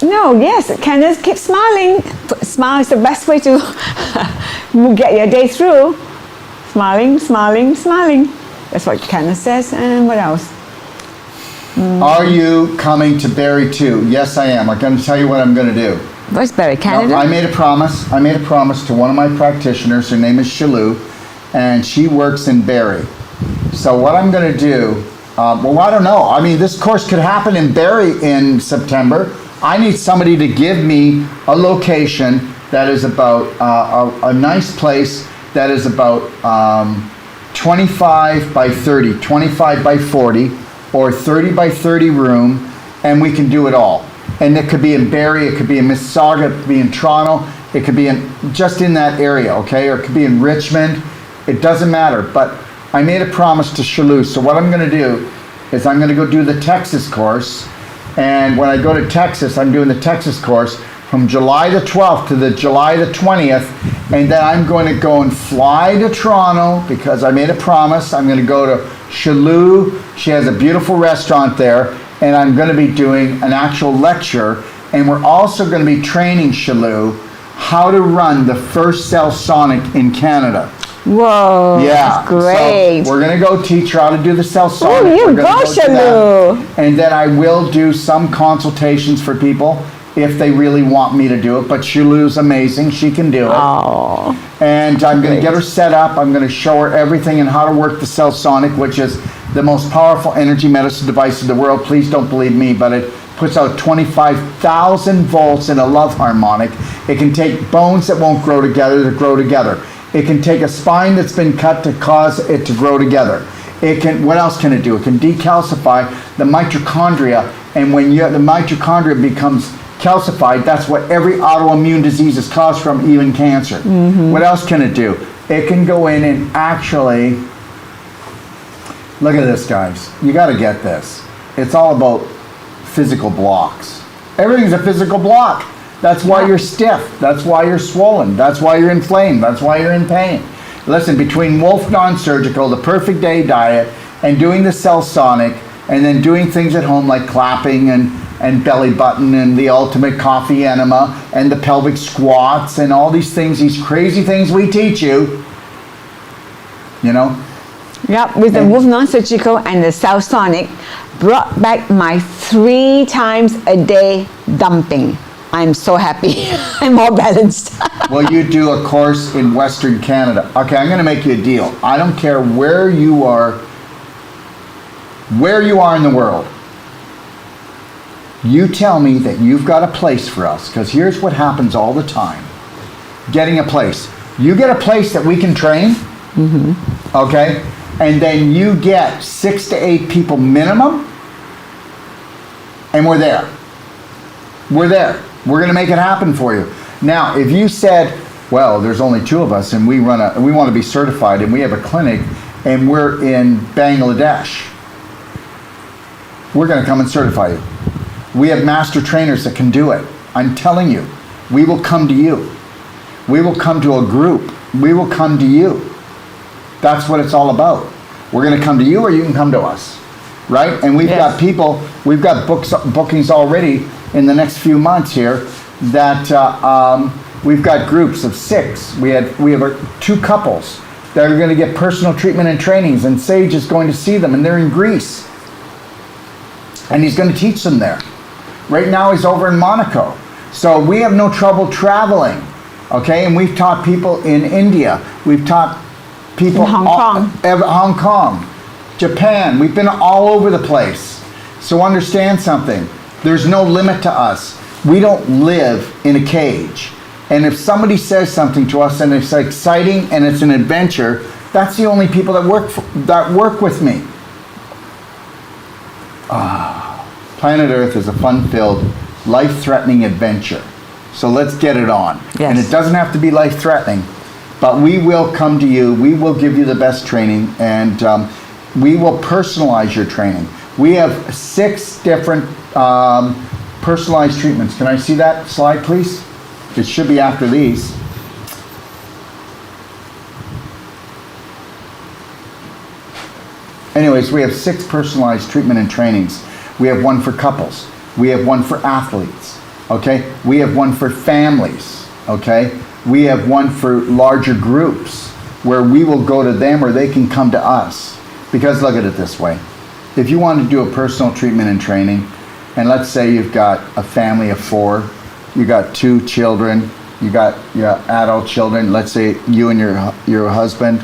[SPEAKER 2] No, yes, Candace, keep smiling. Smile is the best way to get your day through. Smiling, smiling, smiling. That's what Candace says. And what else?
[SPEAKER 1] Are you coming to Barrie too? Yes, I am. I'm going to tell you what I'm going to do.
[SPEAKER 2] Where's Barrie, Canada?
[SPEAKER 1] No, I made a promise. I made a promise to one of my practitioners. Her name is Shalou, and she works in Barrie. So what I'm going to do, well, I don't know. I mean, this course could happen in Barrie in September. I need somebody to give me a location that is about a nice place that is about 25 by 30, 25 by 40, or 30 by 30 room, and we can do it all. And it could be in Barrie, it could be in Mississauga, it could be in Toronto, it could be in just in that area, okay? Or it could be in Richmond. It doesn't matter. But I made a promise to Shalou. So what I'm going to do is I'm going to go do the Texas course. And when I go to Texas, I'm doing the Texas course from July the 12th to the July the 20th. And then I'm going to go and fly to Toronto because I made a promise. I'm going to go to Shalou. She has a beautiful restaurant there. And I'm going to be doing an actual lecture. And we're also going to be training Shalou how to run the first cell sonic in Canada.
[SPEAKER 2] Whoa,
[SPEAKER 1] Yeah,
[SPEAKER 2] that's great.
[SPEAKER 1] So we're going to go teach her how to do the cell sonic.
[SPEAKER 2] Oh, you
[SPEAKER 1] We're gonna
[SPEAKER 2] go,
[SPEAKER 1] do that.
[SPEAKER 2] Shalou.
[SPEAKER 1] And then I will do some consultations for people if they really want me to do it. But Shalou's amazing. She can do it.
[SPEAKER 2] Oh,
[SPEAKER 1] And I'm going to
[SPEAKER 2] great.
[SPEAKER 1] get her set up. I'm going to show her everything and how to work the cell sonic, which is the most powerful energy medicine device in the world. Please don't believe me, but it puts out 25,000 volts in a love harmonic. It can take bones that won't grow together to grow together. It can take a spine that's been cut to cause it to grow together. It can, what else can it do? It can decalcify the mitochondria, and when the mitochondria becomes calcified, that's what every autoimmune disease is caused from, even cancer. What else can it do? It can go in and actually, look at this, guys. You got to get this. It's all about physical blocks. Everything's a physical block. That's why you're stiff. That's why you're swollen. That's why you're inflamed. That's why you're in pain. Listen, between Wolf Non-Surgical, the Perfect Day diet, and doing the cell sonic, and then doing things at home like clapping and belly button and the ultimate coffee enema and the pelvic squats and all these things, these crazy things we teach you, you know,
[SPEAKER 2] yep, with the Wolf Non-Surgical and the Cell Sonic, brought back my 3 times a day dumping. I'm so happy. I'm more balanced.
[SPEAKER 1] well, you do a course in Western Canada. Okay, I'm going to make you a deal. I don't care where you are in the world. You tell me that you've got a place for us, because here's what happens all the time. Getting a place. You get a place that we can train, okay? And then you get 6 to 8 people minimum, and we're there. We're there. We're going to make it happen for you. Now, if you said, well, there's only 2 of us and we want to be certified and we have a clinic and we're in Bangladesh, we're going to come and certify you. We have master trainers that can do it. I'm telling you, we will come to you. We will come to a group. We will come to you. That's what it's all about. We're going to come to you, or you can come to us, right? And we've got people, we've got bookings already in the next few months here that we've got groups of 6. We have 2 couples that are going to get personal treatment and trainings, and Sage is going to see them, and they're in Greece. And he's going to teach them there. Right now he's over in Monaco. So we have no trouble traveling, okay? And we've taught people in India. We've taught people
[SPEAKER 2] in
[SPEAKER 1] Hong Kong, Japan. We've been all over the place. So understand something. There's no limit to us. We don't live in a cage. And if somebody says something to us and it's exciting and it's an adventure, that's the only people that work with me. Planet Earth is a fun-filled, life-threatening adventure. So let's get it on.
[SPEAKER 2] Yes.
[SPEAKER 1] And it doesn't have to be life-threatening, but we will come to you. We will give you the best training, and we will personalize your training. We have 6 different personalized treatments. Can I see that slide, please? It should be after these. Anyways, we have 6 personalized treatment and trainings. We have one for couples. We have one for athletes, okay? We have one for families, okay? We have one for larger groups where we will go to them or they can come to us. Because look at it this way. If you want to do a personal treatment and training, and let's say you've got a family of 4, you got 2 children, you got your adult children, let's say you and your husband.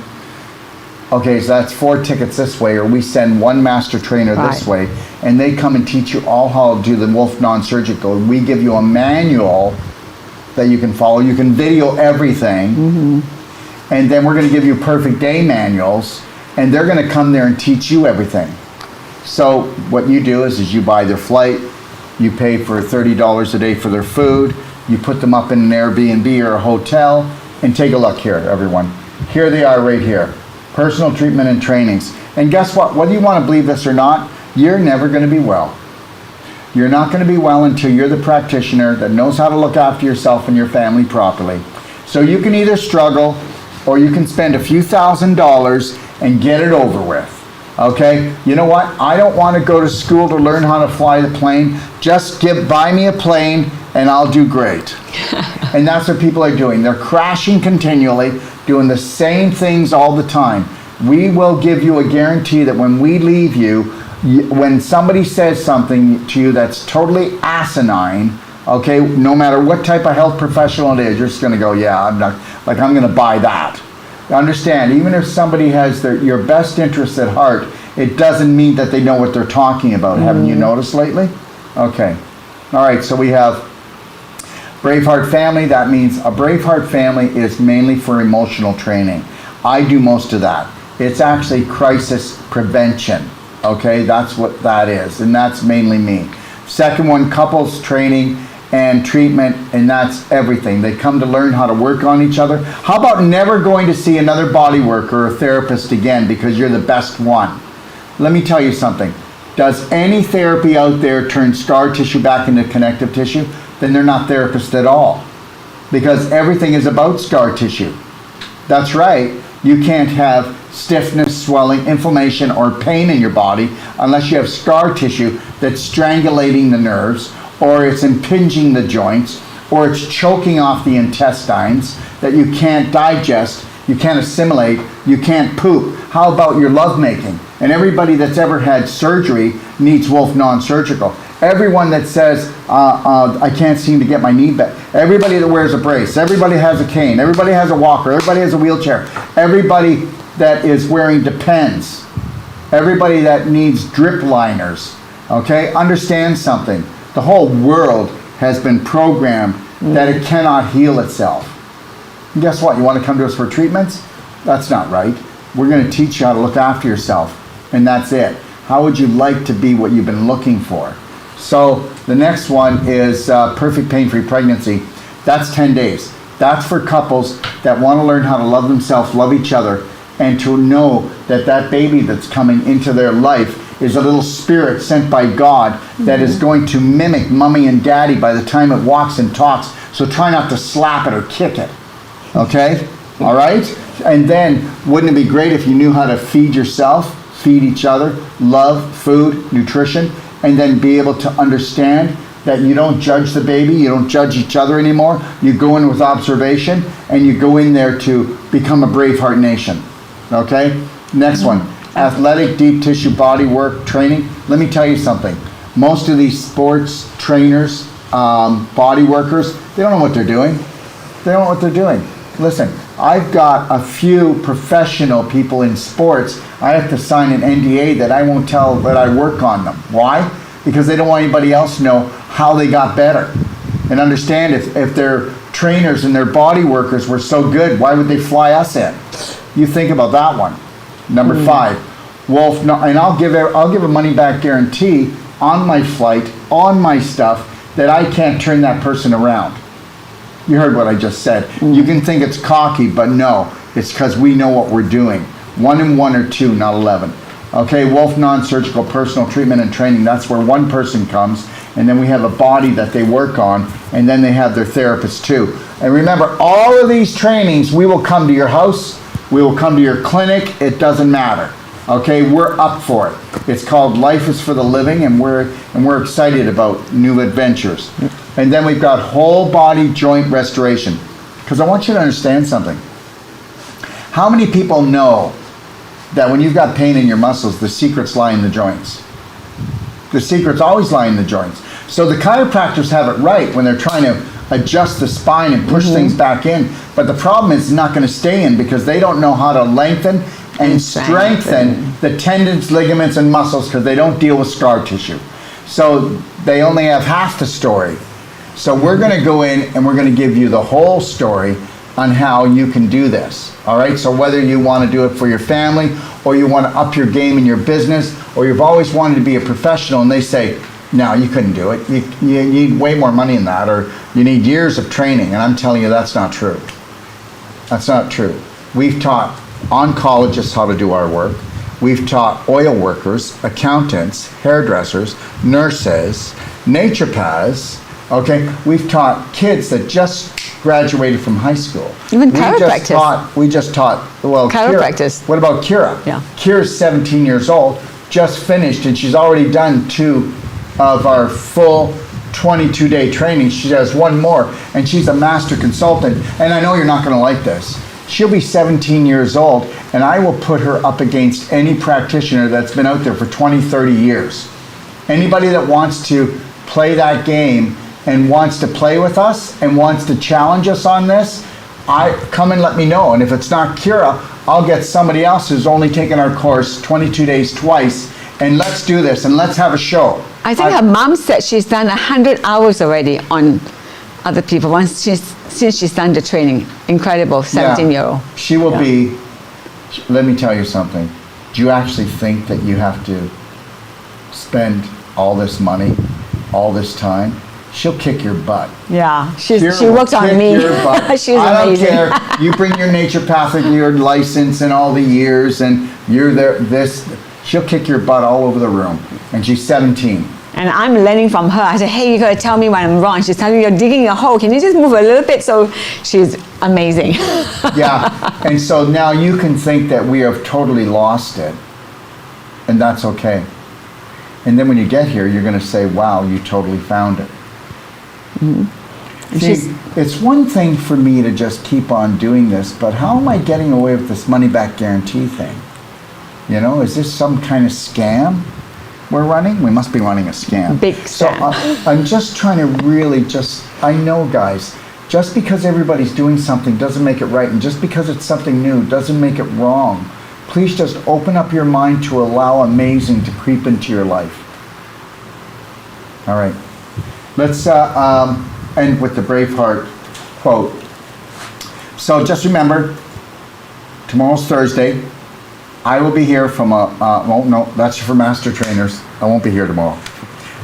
[SPEAKER 1] Okay, so that's 4 tickets this way, or we send one master trainer this way, and they come and teach you all how to do the Wolf Non-Surgical. We give you a manual that you can follow. You can video everything, and then we're going to give you Perfect Day manuals, and they're going to come there and teach you everything. So what you do is you buy their flight, you pay for $30 a day for their food, you put them up in an Airbnb or a hotel, and take a look here, everyone. Here they are right here. Personal treatment and trainings. And guess what? Whether you want to believe this or not, you're never going to be well. You're not going to be well until you're the practitioner that knows how to look after yourself and your family properly. So you can either struggle or you can spend a few $1,000s and get it over with. Okay? You know what? I don't want to go to school to learn how to fly the plane. Just buy me a plane and I'll do great. And that's what people are doing. They're crashing continually, doing the same things all the time. We will give you a guarantee that when we leave you, when somebody says something to you that's totally asinine, okay, no matter what type of health professional it is, you're just going to go, yeah, I'm going to buy that. Understand, even if somebody has your best interests at heart, it doesn't mean that they know what they're talking about. Haven't you noticed lately? Okay. All right, so we have Braveheart Family. That means a Braveheart Family is mainly for emotional training. I do most of that. It's actually crisis prevention. Okay, that's what that is, and that's mainly me. Second one, couples training and treatment, and that's everything. They come to learn how to work on each other. How about never going to see another body worker or therapist again because you're the best one? Let me tell you something. Does any therapy out there turn scar tissue back into connective tissue? Then they're not therapists at all, because everything is about scar tissue. That's right. You can't have stiffness, swelling, inflammation, or pain in your body unless you have scar tissue that's strangulating the nerves, or it's impinging the joints, or it's choking off the intestines that you can't digest, you can't assimilate, you can't poop. How about your lovemaking? And everybody that's ever had surgery needs Wolf non-surgical. Everyone that says, I can't seem to get my knee back. Everybody that wears a brace. Everybody has a cane. Everybody has a walker. Everybody has a wheelchair. Everybody that is wearing Depends. Everybody that needs drip liners. Okay? Understand something. The whole world has been programmed that it cannot heal itself. And guess what? You want to come to us for treatments? That's not right. We're going to teach you how to look after yourself. And that's it. How would you like to be what you've been looking for? So the next one is Perfect Pain-Free Pregnancy. That's 10 days. That's for couples that want to learn how to love themselves, love each other, and to know that that baby that's coming into their life is a little spirit sent by God that is going to mimic mommy and daddy by the time it walks and talks. So try not to slap it or kick it. Okay? All right? And then, wouldn't it be great if you knew how to feed yourself, feed each other, love, food, nutrition, and then be able to understand that you don't judge the baby, you don't judge each other anymore. You go in with observation, and you go in there to become a Braveheart nation. Okay? Next one. Athletic deep tissue body work training. Let me tell you something. Most of these sports trainers, body workers, they don't know what they're doing. They don't know what they're doing. Listen, I've got a few professional people in sports. I have to sign an NDA that I won't tell that I work on them. Why? Because they don't want anybody else to know how they got better. And understand, if their trainers and their body workers were so good, why would they fly us in? You think about that one. Number 5, Wolf, and I'll give a money back guarantee on my flight, on my stuff, that I can't turn that person around. You heard what I just said. You can think it's cocky, but no, it's because we know what we're doing. 1 and 1 or 2, not 11. Okay, Wolf non-surgical personal treatment and training. That's where one person comes, and then we have a body that they work on, and then they have their therapist too. And remember, all of these trainings, we will come to your house, we will come to your clinic. It doesn't matter. Okay, we're up for it. It's called Life is for the Living, and we're excited about new adventures. And then we've got whole body joint restoration. Because I want you to understand something. How many people know that when you've got pain in your muscles, the secrets lie in the joints? The secrets always lie in the joints. So the chiropractors have it right when they're trying to adjust the spine and push things back in. But the problem is it's not going to stay in because they don't know how to lengthen and strengthen the tendons, ligaments, and muscles because they don't deal with scar tissue. So they only have half the story. So we're going to go in and we're going to give you the whole story on how you can do this. All right, so whether you want to do it for your family, or you want to up your game in your business, or you've always wanted to be a professional and they say, no, you couldn't do it. You need way more money than that, or you need years of training. And I'm telling you, that's not true. That's not true. We've taught oncologists how to do our work. We've taught oil workers, accountants, hairdressers, nurses, naturopaths, okay? We've taught kids that just graduated from high school.
[SPEAKER 2] Even chiropractors.
[SPEAKER 1] We just taught, well,
[SPEAKER 2] Chiropractors.
[SPEAKER 1] What about Kira?
[SPEAKER 2] Yeah.
[SPEAKER 1] Kira's 17 years old, just finished, and she's already done 2 of our full 22-day training. She has 1 more, and she's a master consultant. And I know you're not going to like this. She'll be 17 years old, and I will put her up against any practitioner that's been out there for 20, 30 years. Anybody that wants to play that game and wants to play with us and wants to challenge us on this, come and let me know. And if it's not Kira, I'll get somebody else who's only taken our course 22 days twice, and let's do this, and let's have a show.
[SPEAKER 2] I think her mom said she's done 100 hours already on other people since she's done the training. Incredible, 17-year-old.
[SPEAKER 1] She will be, let me tell you something. Do you actually think that you have to spend all this money, all this time? She'll kick your butt.
[SPEAKER 2] Yeah, she worked on me. She's amazing.
[SPEAKER 1] I don't care. You bring your naturopathic, your license, and all the years, and you're there. She'll kick your butt all over the room. And she's 17.
[SPEAKER 2] And I'm learning from her. I said, hey, you gotta tell me when I'm wrong. She's telling me, you're digging a hole. Can you just move a little bit? So she's amazing.
[SPEAKER 1] Yeah. And so now you can think that we have totally lost it. And that's okay. And then when you get here, you're gonna say, wow, you totally found it.
[SPEAKER 2] Mm-hmm.
[SPEAKER 1] See, it's one thing for me to just keep on doing this, but how am I getting away with this money back guarantee thing? You know, is this some kind of scam we're running? We must be running a scam.
[SPEAKER 2] Big scam.
[SPEAKER 1] So I'm just trying to really I know, guys, just because everybody's doing something doesn't make it right, and just because it's something new doesn't make it wrong. Please just open up your mind to allow amazing to creep into your life. All right. Let's end with the Braveheart quote. So just remember, tomorrow's Thursday. I will be here from well, no, that's for master trainers. I won't be here tomorrow.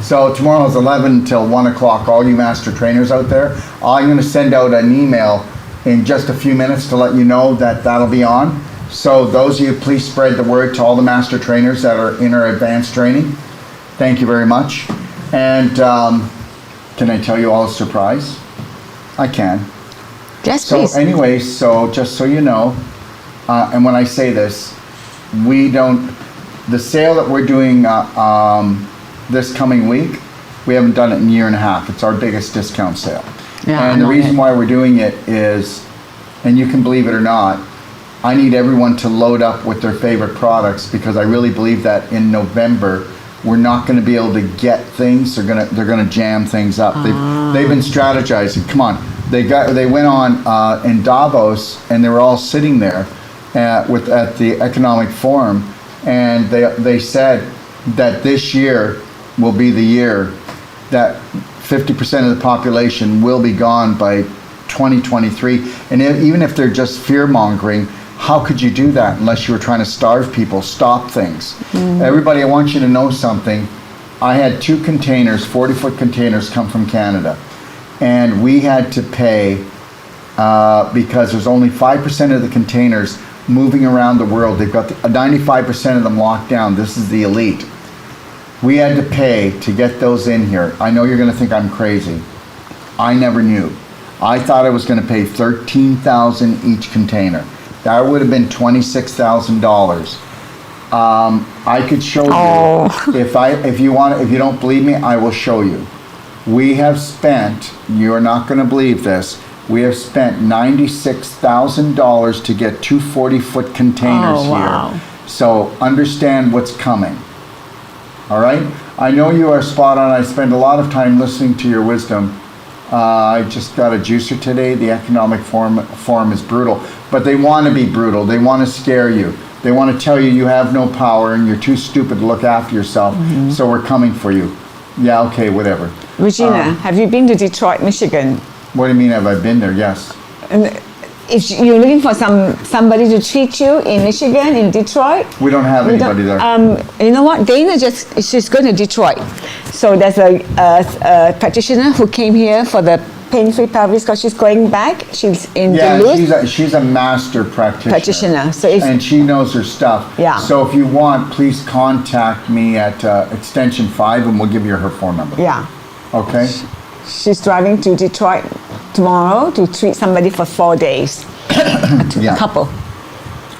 [SPEAKER 1] So tomorrow is 11 till 1 o'clock. All you master trainers out there, I'm going to send out an email in just a few minutes to let you know that that'll be on. So those of you, please spread the word to all the master trainers that are in our advanced training. Thank you very much. And can I tell you all a surprise? I can.
[SPEAKER 2] Yes, please.
[SPEAKER 1] So anyways, so just so you know, and when I say this, the sale that we're doing this coming week, we haven't done it in a year and a half. It's our biggest discount sale.
[SPEAKER 2] Yeah,
[SPEAKER 1] and the reason why we're doing it is, and you can believe it or not, I need everyone to load up with their favorite products, because I really believe that in November, we're not going to be able to get things. They're going to jam things up. They've been strategizing. Come on, they went on in Davos, and they were all sitting there at the Economic Forum, and they said that this year will be the year that 50% of the population will be gone by 2023. And even if they're just fear-mongering, how could you do that unless you were trying to starve people, stop things? Everybody, I want you to know something. I had 2 containers, 40-foot containers, come from Canada. And we had to pay, because there's only 5% of the containers moving around the world. They've got 95% of them locked down. This is the elite. We had to pay to get those in here. I know you're going to think I'm crazy. I never knew. I thought I was going to pay $13,000 each container. That would have been $26,000. I could show you if you want. If you don't believe me, I will show you. We have spent. You're not going to believe this. We have spent $96,000 to get 2 40-foot containers here. So understand what's coming. All right? I know you are spot on. I spend a lot of time listening to your wisdom. I just got a juicer today. The Economic Forum is brutal. But they want to be brutal. They want to scare you. They want to tell you you have no power and you're too stupid to look after yourself. So we're coming for you. Yeah, okay, whatever.
[SPEAKER 2] Regina, have you been to Detroit, Michigan?
[SPEAKER 1] What do you mean, have I been there? Yes.
[SPEAKER 2] And if you're looking for somebody to treat you in Michigan, in Detroit,
[SPEAKER 1] We don't have anybody there.
[SPEAKER 2] you know what? Dana she's going to Detroit. So there's a practitioner who came here for the pain-free pelvis because she's going back. She's in Duluth.
[SPEAKER 1] She's a master practitioner.
[SPEAKER 2] So
[SPEAKER 1] and she knows her stuff.
[SPEAKER 2] Yeah.
[SPEAKER 1] So if you want, please contact me at extension 5 and we'll give you her phone number.
[SPEAKER 2] Yeah.
[SPEAKER 1] Okay?
[SPEAKER 2] She's driving to Detroit tomorrow to treat somebody for 4 days.
[SPEAKER 1] Yeah.
[SPEAKER 2] A couple.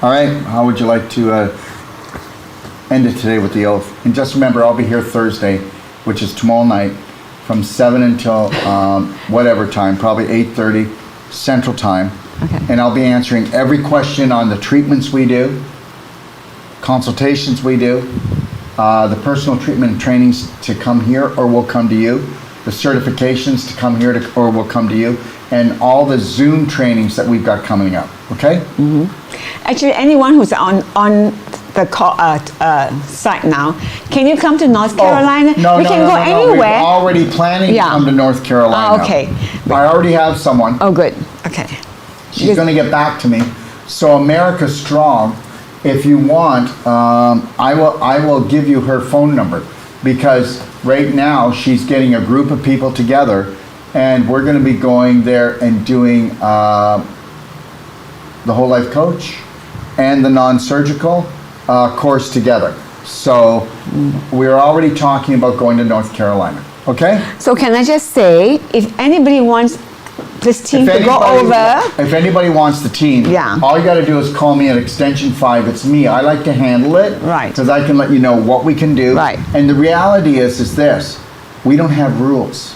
[SPEAKER 1] All right. How would you like to end it today with the oath? And just remember, I'll be here Thursday, which is tomorrow night, from 7 until whatever time, probably 8:30 Central Time.
[SPEAKER 2] Okay.
[SPEAKER 1] And I'll be answering every question on the treatments we do, consultations we do, the personal treatment and trainings to come here or will come to you, the certifications to come here or will come to you, and all the Zoom trainings that we've got coming up. Okay?
[SPEAKER 2] Actually, anyone who's on the site now, can you come to North Carolina?
[SPEAKER 1] We
[SPEAKER 2] can go anywhere.
[SPEAKER 1] We're already planning to come to North Carolina.
[SPEAKER 2] Okay.
[SPEAKER 1] I already have someone.
[SPEAKER 2] Oh, good. Okay.
[SPEAKER 1] She's going to get back to me. So America Strong, if you want, I will give you her phone number, because right now she's getting a group of people together, and we're going to be going there and doing the Whole Life Coach and the non-surgical course together. So we're already talking about going to North Carolina. Okay?
[SPEAKER 2] So can I just say, if anybody wants this team to go over,
[SPEAKER 1] if anybody wants the team, all you got to do is call me at extension 5. It's me. I like to handle it,
[SPEAKER 2] right?
[SPEAKER 1] Because I can let you know what we can do,
[SPEAKER 2] right?
[SPEAKER 1] And the reality is this: we don't have rules.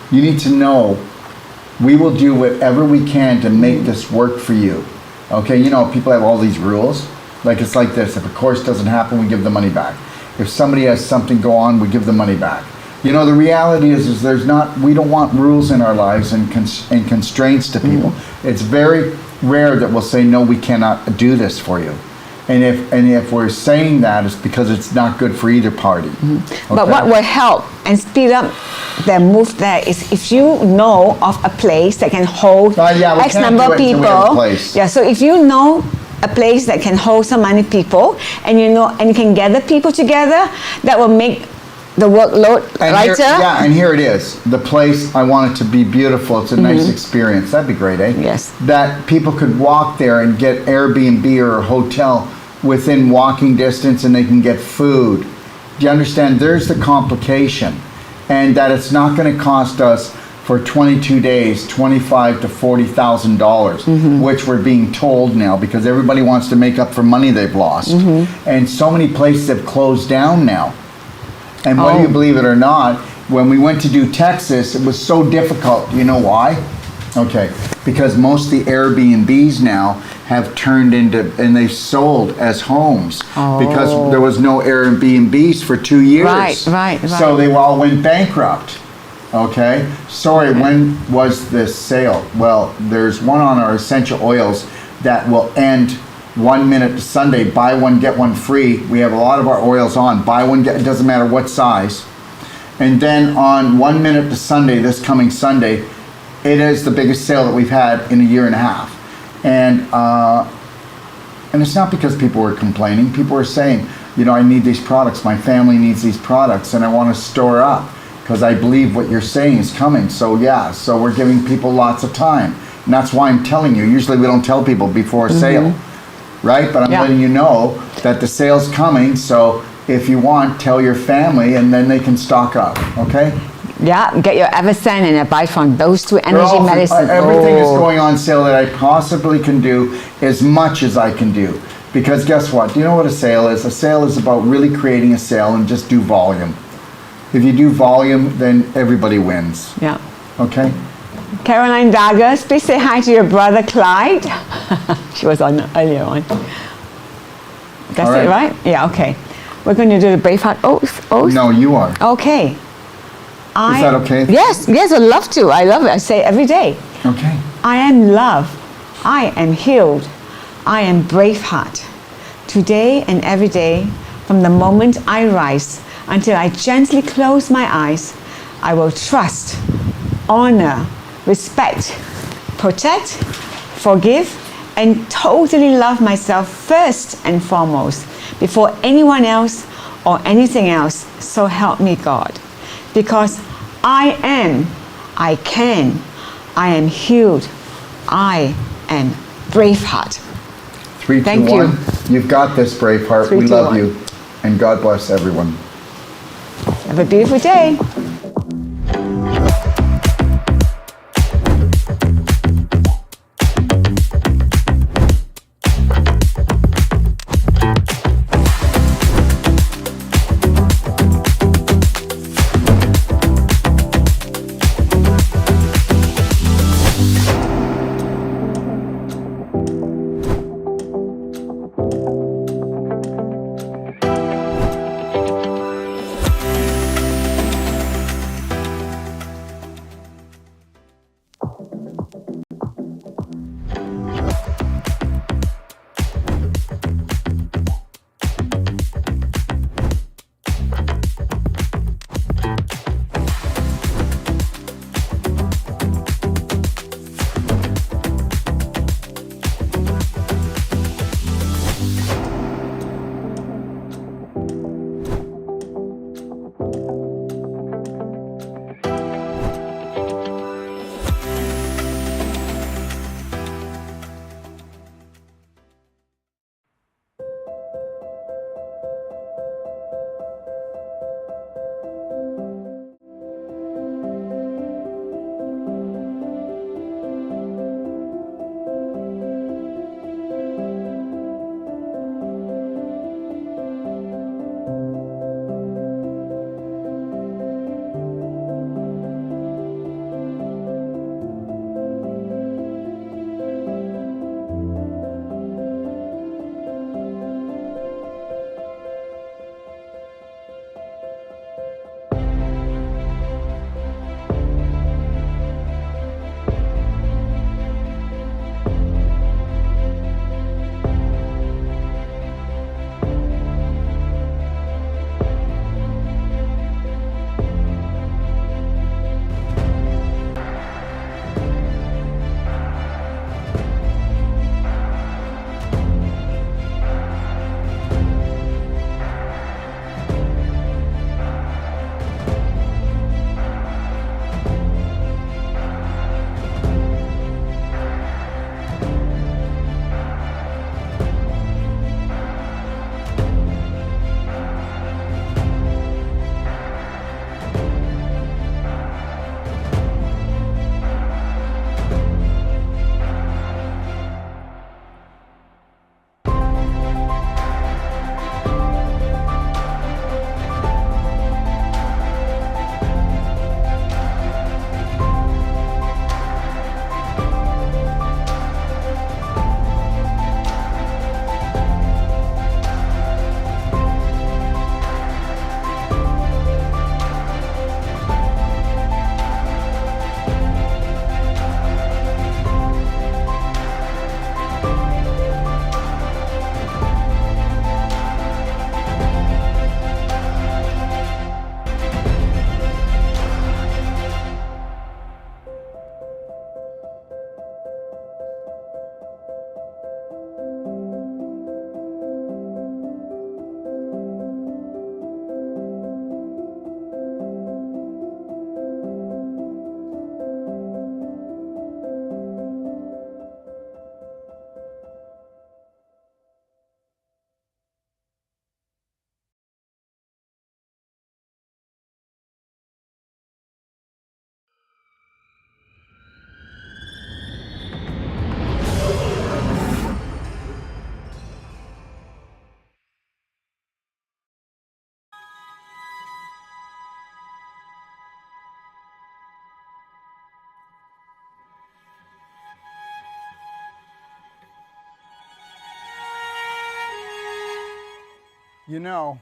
[SPEAKER 1] You need to know we will do whatever we can to make this work for you. Okay? You know, people have all these rules. Like, it's like this: if a course doesn't happen, we give the money back. If somebody has something go on, we give the money back. You know, the reality is we don't want rules in our lives and constraints to people. It's very rare that we'll say, no, we cannot do this for you. And if we're saying that, it's because it's not good for either party. Okay?
[SPEAKER 2] But what will help and speed up the move there is if you know of a place that can hold X number of people. Yeah, so if you know a place that can hold so many people, and you can gather people together, that will make the workload lighter.
[SPEAKER 1] And here it is. The place, I want it to be beautiful. It's a nice experience. That'd be great, eh?
[SPEAKER 2] Yes.
[SPEAKER 1] That people could walk there and get Airbnb or a hotel within walking distance, and they can get food. Do you understand? There's the complication. And that it's not going to cost us for 22 days $25,000 to $40,000, which we're being told now, because everybody wants to make up for money they've lost. And so many places have closed down now. And whether you believe it or not, when we went to do Texas, it was so difficult. You know why? Okay, because most of the Airbnbs now have turned into, and they've sold as homes, because there was no Airbnbs for 2 years.
[SPEAKER 2] Right.
[SPEAKER 1] So they all went bankrupt. Okay, sorry, when was this sale? Well, there's one on our essential oils that will end 1 minute to Sunday, buy one, get one free. We have a lot of our oils on, buy one, get, it doesn't matter what size. And then on 1 minute to Sunday, this coming Sunday, it is the biggest sale that we've had in a year and a half. And it's not because people were complaining. People were saying, you know, I need these products, my family needs these products, and I want to store up because I believe what you're saying is coming. So yeah, so we're giving people lots of time. And that's why I'm telling you. Usually we don't tell people before a sale. Right? But I'm letting you know that the sale's coming, so if you want, tell your family, and then they can stock up, okay?
[SPEAKER 2] Yeah, get your Eversen and buy from those two energy medicines.
[SPEAKER 1] Everything is going on sale that I possibly can do, as much as I can do. Because guess what? Do you know what a sale is? A sale is about really creating a sale and just do volume. If you do volume, then everybody wins.
[SPEAKER 2] Yeah.
[SPEAKER 1] Okay?
[SPEAKER 2] Caroline Daggers, please say hi to your brother Clyde. She was on earlier on. That's it, right? Yeah, okay. We're going to do the Braveheart oath.
[SPEAKER 1] No, you are.
[SPEAKER 2] Okay.
[SPEAKER 1] Is that okay?
[SPEAKER 2] Yes, I'd love to. I love it. I say it every day.
[SPEAKER 1] Okay.
[SPEAKER 2] I am love. I am healed. I am Braveheart. Today and every day, from the moment I rise until I gently close my eyes, I will trust, honor, respect, protect, forgive, and totally love myself first and foremost, before anyone else or anything else. So help me God. Because I can, I am healed, I am Braveheart.
[SPEAKER 1] 3, 2,
[SPEAKER 2] Thank
[SPEAKER 1] 1.
[SPEAKER 2] you.
[SPEAKER 1] You've got this, Braveheart.
[SPEAKER 2] 3,
[SPEAKER 1] We
[SPEAKER 2] 2,
[SPEAKER 1] love
[SPEAKER 2] 1.
[SPEAKER 1] you. And God bless everyone.
[SPEAKER 2] Have a beautiful day.
[SPEAKER 1] You know,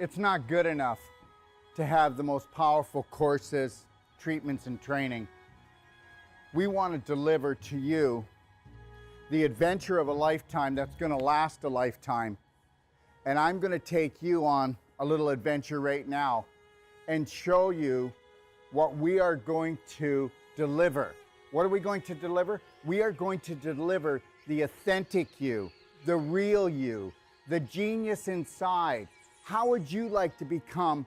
[SPEAKER 1] it's not good enough to have the most powerful courses, treatments, and training. We want to deliver to you the adventure of a lifetime that's going to last a lifetime. And I'm going to take you on a little adventure right now and show you what we are going to deliver. What are we going to deliver? We are going to deliver the authentic you, the real you, the genius inside. How would you like to become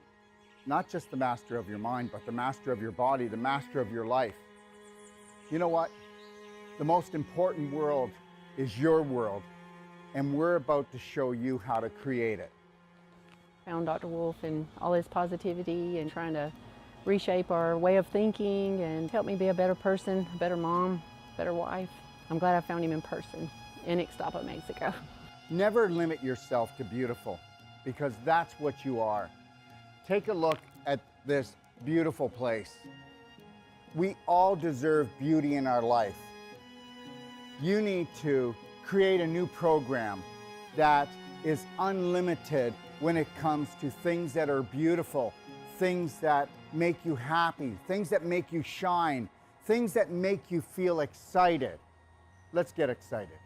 [SPEAKER 1] not just the master of your mind, but the master of your body, the master of your life? You know what? The most important world is your world, and we're about to show you how to create it.
[SPEAKER 4] Found Dr. Wolf and all his positivity and trying to reshape our way of thinking and help me be a better person, a better mom, better wife. I'm glad I found him in person in Ixtapa, Mexico.
[SPEAKER 1] Never limit yourself to beautiful, because that's what you are. Take a look at this beautiful place. We all deserve beauty in our life. You need to create a new program that is unlimited when it comes to things that are beautiful, things that make you happy, things that make you shine, things that make you feel excited. Let's get excited.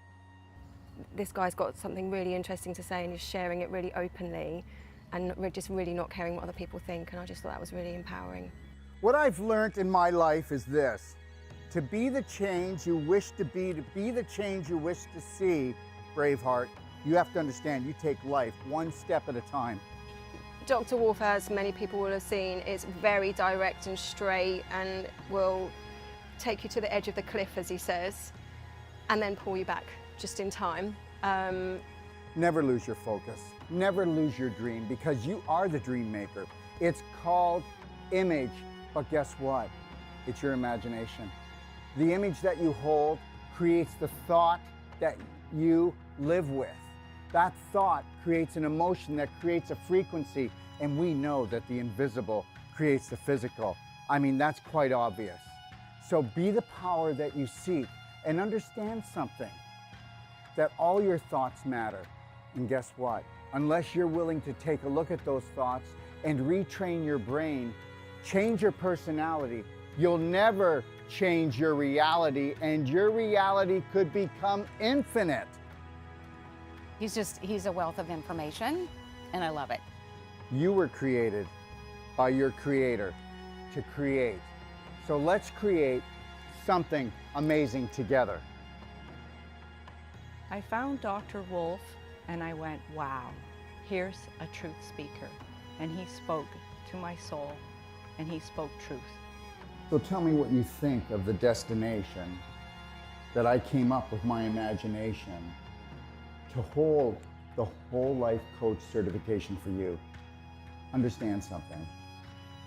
[SPEAKER 5] This guy's got something really interesting to say and he's sharing it really openly and just really not caring what other people think, and I just thought that was really empowering.
[SPEAKER 1] What I've learned in my life is this: to be the change you wish to be the change you wish to see, Braveheart, you have to understand you take life one step at a time.
[SPEAKER 5] Dr. Wolf, as many people will have seen, is very direct and straight and will take you to the edge of the cliff, as he says, and then pull you back just in time.
[SPEAKER 1] Never lose your focus. Never lose your dream, because you are the dream maker. It's called image, but guess what? It's your imagination. The image that you hold creates the thought that you live with. That thought creates an emotion that creates a frequency, and we know that the invisible creates the physical. I mean, that's quite obvious. So be the power that you seek, and understand something, that all your thoughts matter. And guess what? Unless you're willing to take a look at those thoughts and retrain your brain, change your personality, you'll never change your reality, and your reality could become infinite.
[SPEAKER 6] He's a wealth of information, and I love it.
[SPEAKER 1] You were created by your creator to create. So let's create something amazing together.
[SPEAKER 7] I found Dr. Wolf and I went, wow, here's a truth speaker. And he spoke to my soul and he spoke truth.
[SPEAKER 1] So tell me what you think of the destination that I came up with my imagination to hold the whole life coach certification for you. Understand something.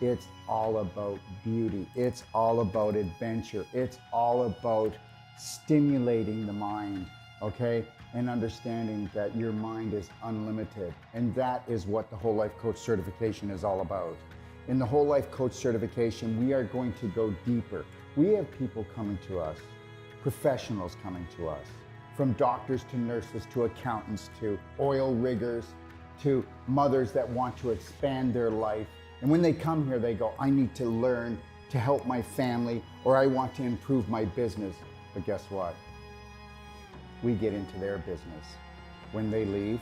[SPEAKER 1] It's all about beauty. It's all about adventure. It's all about stimulating the mind, okay? And understanding that your mind is unlimited. And that is what the whole life coach certification is all about. In the whole life coach certification, we are going to go deeper. We have people coming to us, professionals coming to us, from doctors to nurses to accountants to oil riggers to mothers that want to expand their life. And when they come here, they go, I need to learn to help my family, or I want to improve my business. But guess what? We get into their business. When they leave,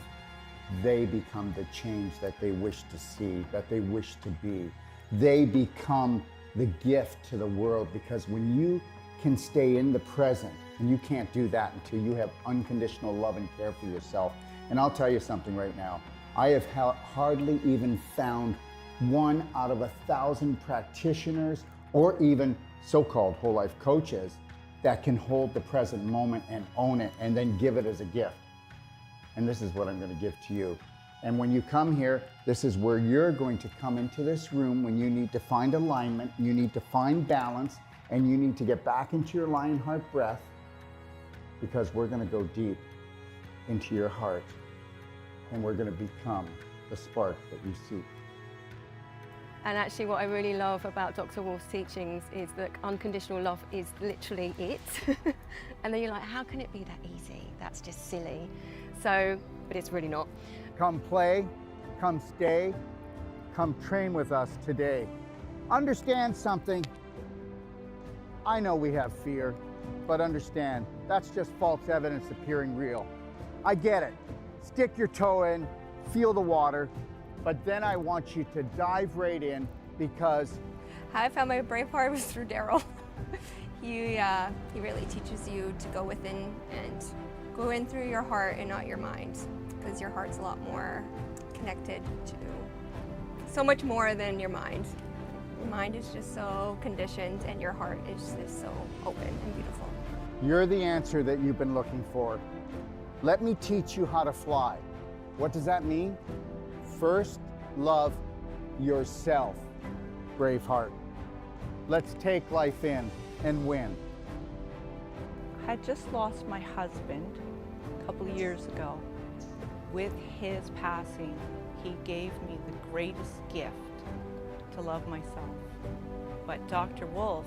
[SPEAKER 1] they become the change that they wish to see, that they wish to be. They become the gift to the world, because when you can stay in the present, and you can't do that until you have unconditional love and care for yourself. And I'll tell you something right now. I have hardly even found 1 out of 1,000 practitioners, or even so-called whole life coaches, that can hold the present moment and own it and then give it as a gift. And this is what I'm going to give to you. And when you come here, this is where you're going to come into this room when you need to find alignment, you need to find balance, and you need to get back into your lion heart breath, because we're going to go deep into your heart and we're going to become the spark that you seek.
[SPEAKER 5] And actually what I really love about Dr. Wolf's teachings is that unconditional love is literally it. And then you're like, how can it be that easy? That's just silly. So, but it's really not.
[SPEAKER 1] Come play, come stay, come train with us today. Understand something. I know we have fear, but understand, that's just false evidence appearing real. I get it. Stick your toe in, feel the water, but then I want you to dive right in, because
[SPEAKER 8] How I found my brave heart was through Daryl.
[SPEAKER 5] He really teaches you to go within and go in through your heart and not your mind, because your heart's a lot more connected to so much more than your mind. Your mind is just so conditioned and your heart is just so open and beautiful.
[SPEAKER 1] You're the answer that you've been looking for. Let me teach you how to fly. What does that mean? First, love yourself, Braveheart. Let's take life in and win.
[SPEAKER 7] I had just lost my husband a couple of years ago. With his passing, he gave me the greatest gift to love myself. But Dr. Wolf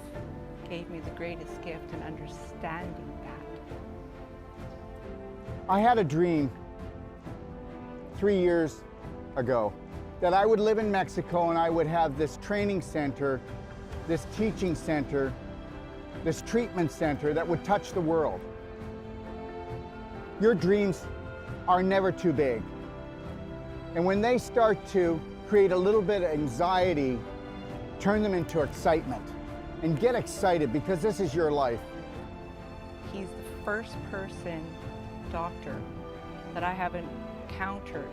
[SPEAKER 7] gave me the greatest gift in understanding that.
[SPEAKER 1] I had a dream 3 years ago that I would live in Mexico and I would have this training center, this teaching center, this treatment center that would touch the world. Your dreams are never too big. And when they start to create a little bit of anxiety, turn them into excitement. And get excited, because this is your life.
[SPEAKER 7] He's the first doctor that I have encountered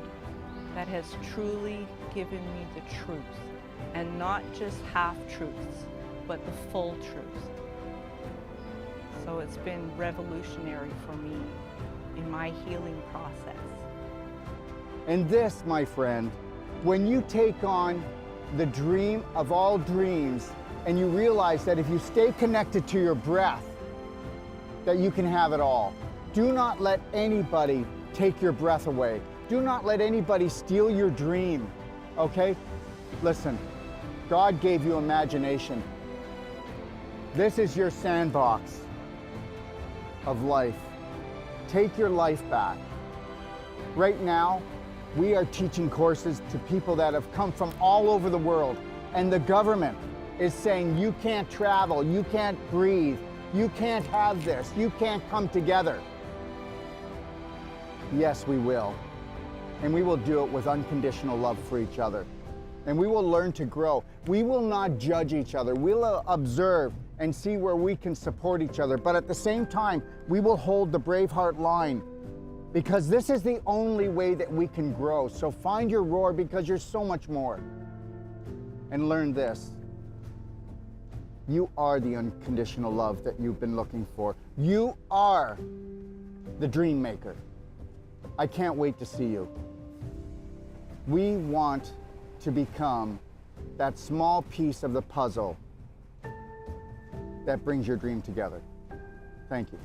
[SPEAKER 7] that has truly given me the truth, and not just half-truths, but the full truth. So it's been revolutionary for me in my healing process.
[SPEAKER 1] And this, my friend, when you take on the dream of all dreams, and you realize that if you stay connected to your breath, that you can have it all. Do not let anybody take your breath away. Do not let anybody steal your dream, okay? Listen, God gave you imagination. This is your sandbox of life. Take your life back. Right now, we are teaching courses to people that have come from all over the world, and the government is saying you can't travel, you can't breathe, you can't have this, you can't come together. Yes, we will. And we will do it with unconditional love for each other. And we will learn to grow. We will not judge each other. We'll observe and see where we can support each other. But at the same time, we will hold the Braveheart line, because this is the only way that we can grow. So find your roar, because you're so much more. And learn this. You are the unconditional love that you've been looking for. You are the dream maker. I can't wait to see you. We want to become that small piece of the puzzle that brings your dream together. Thank you.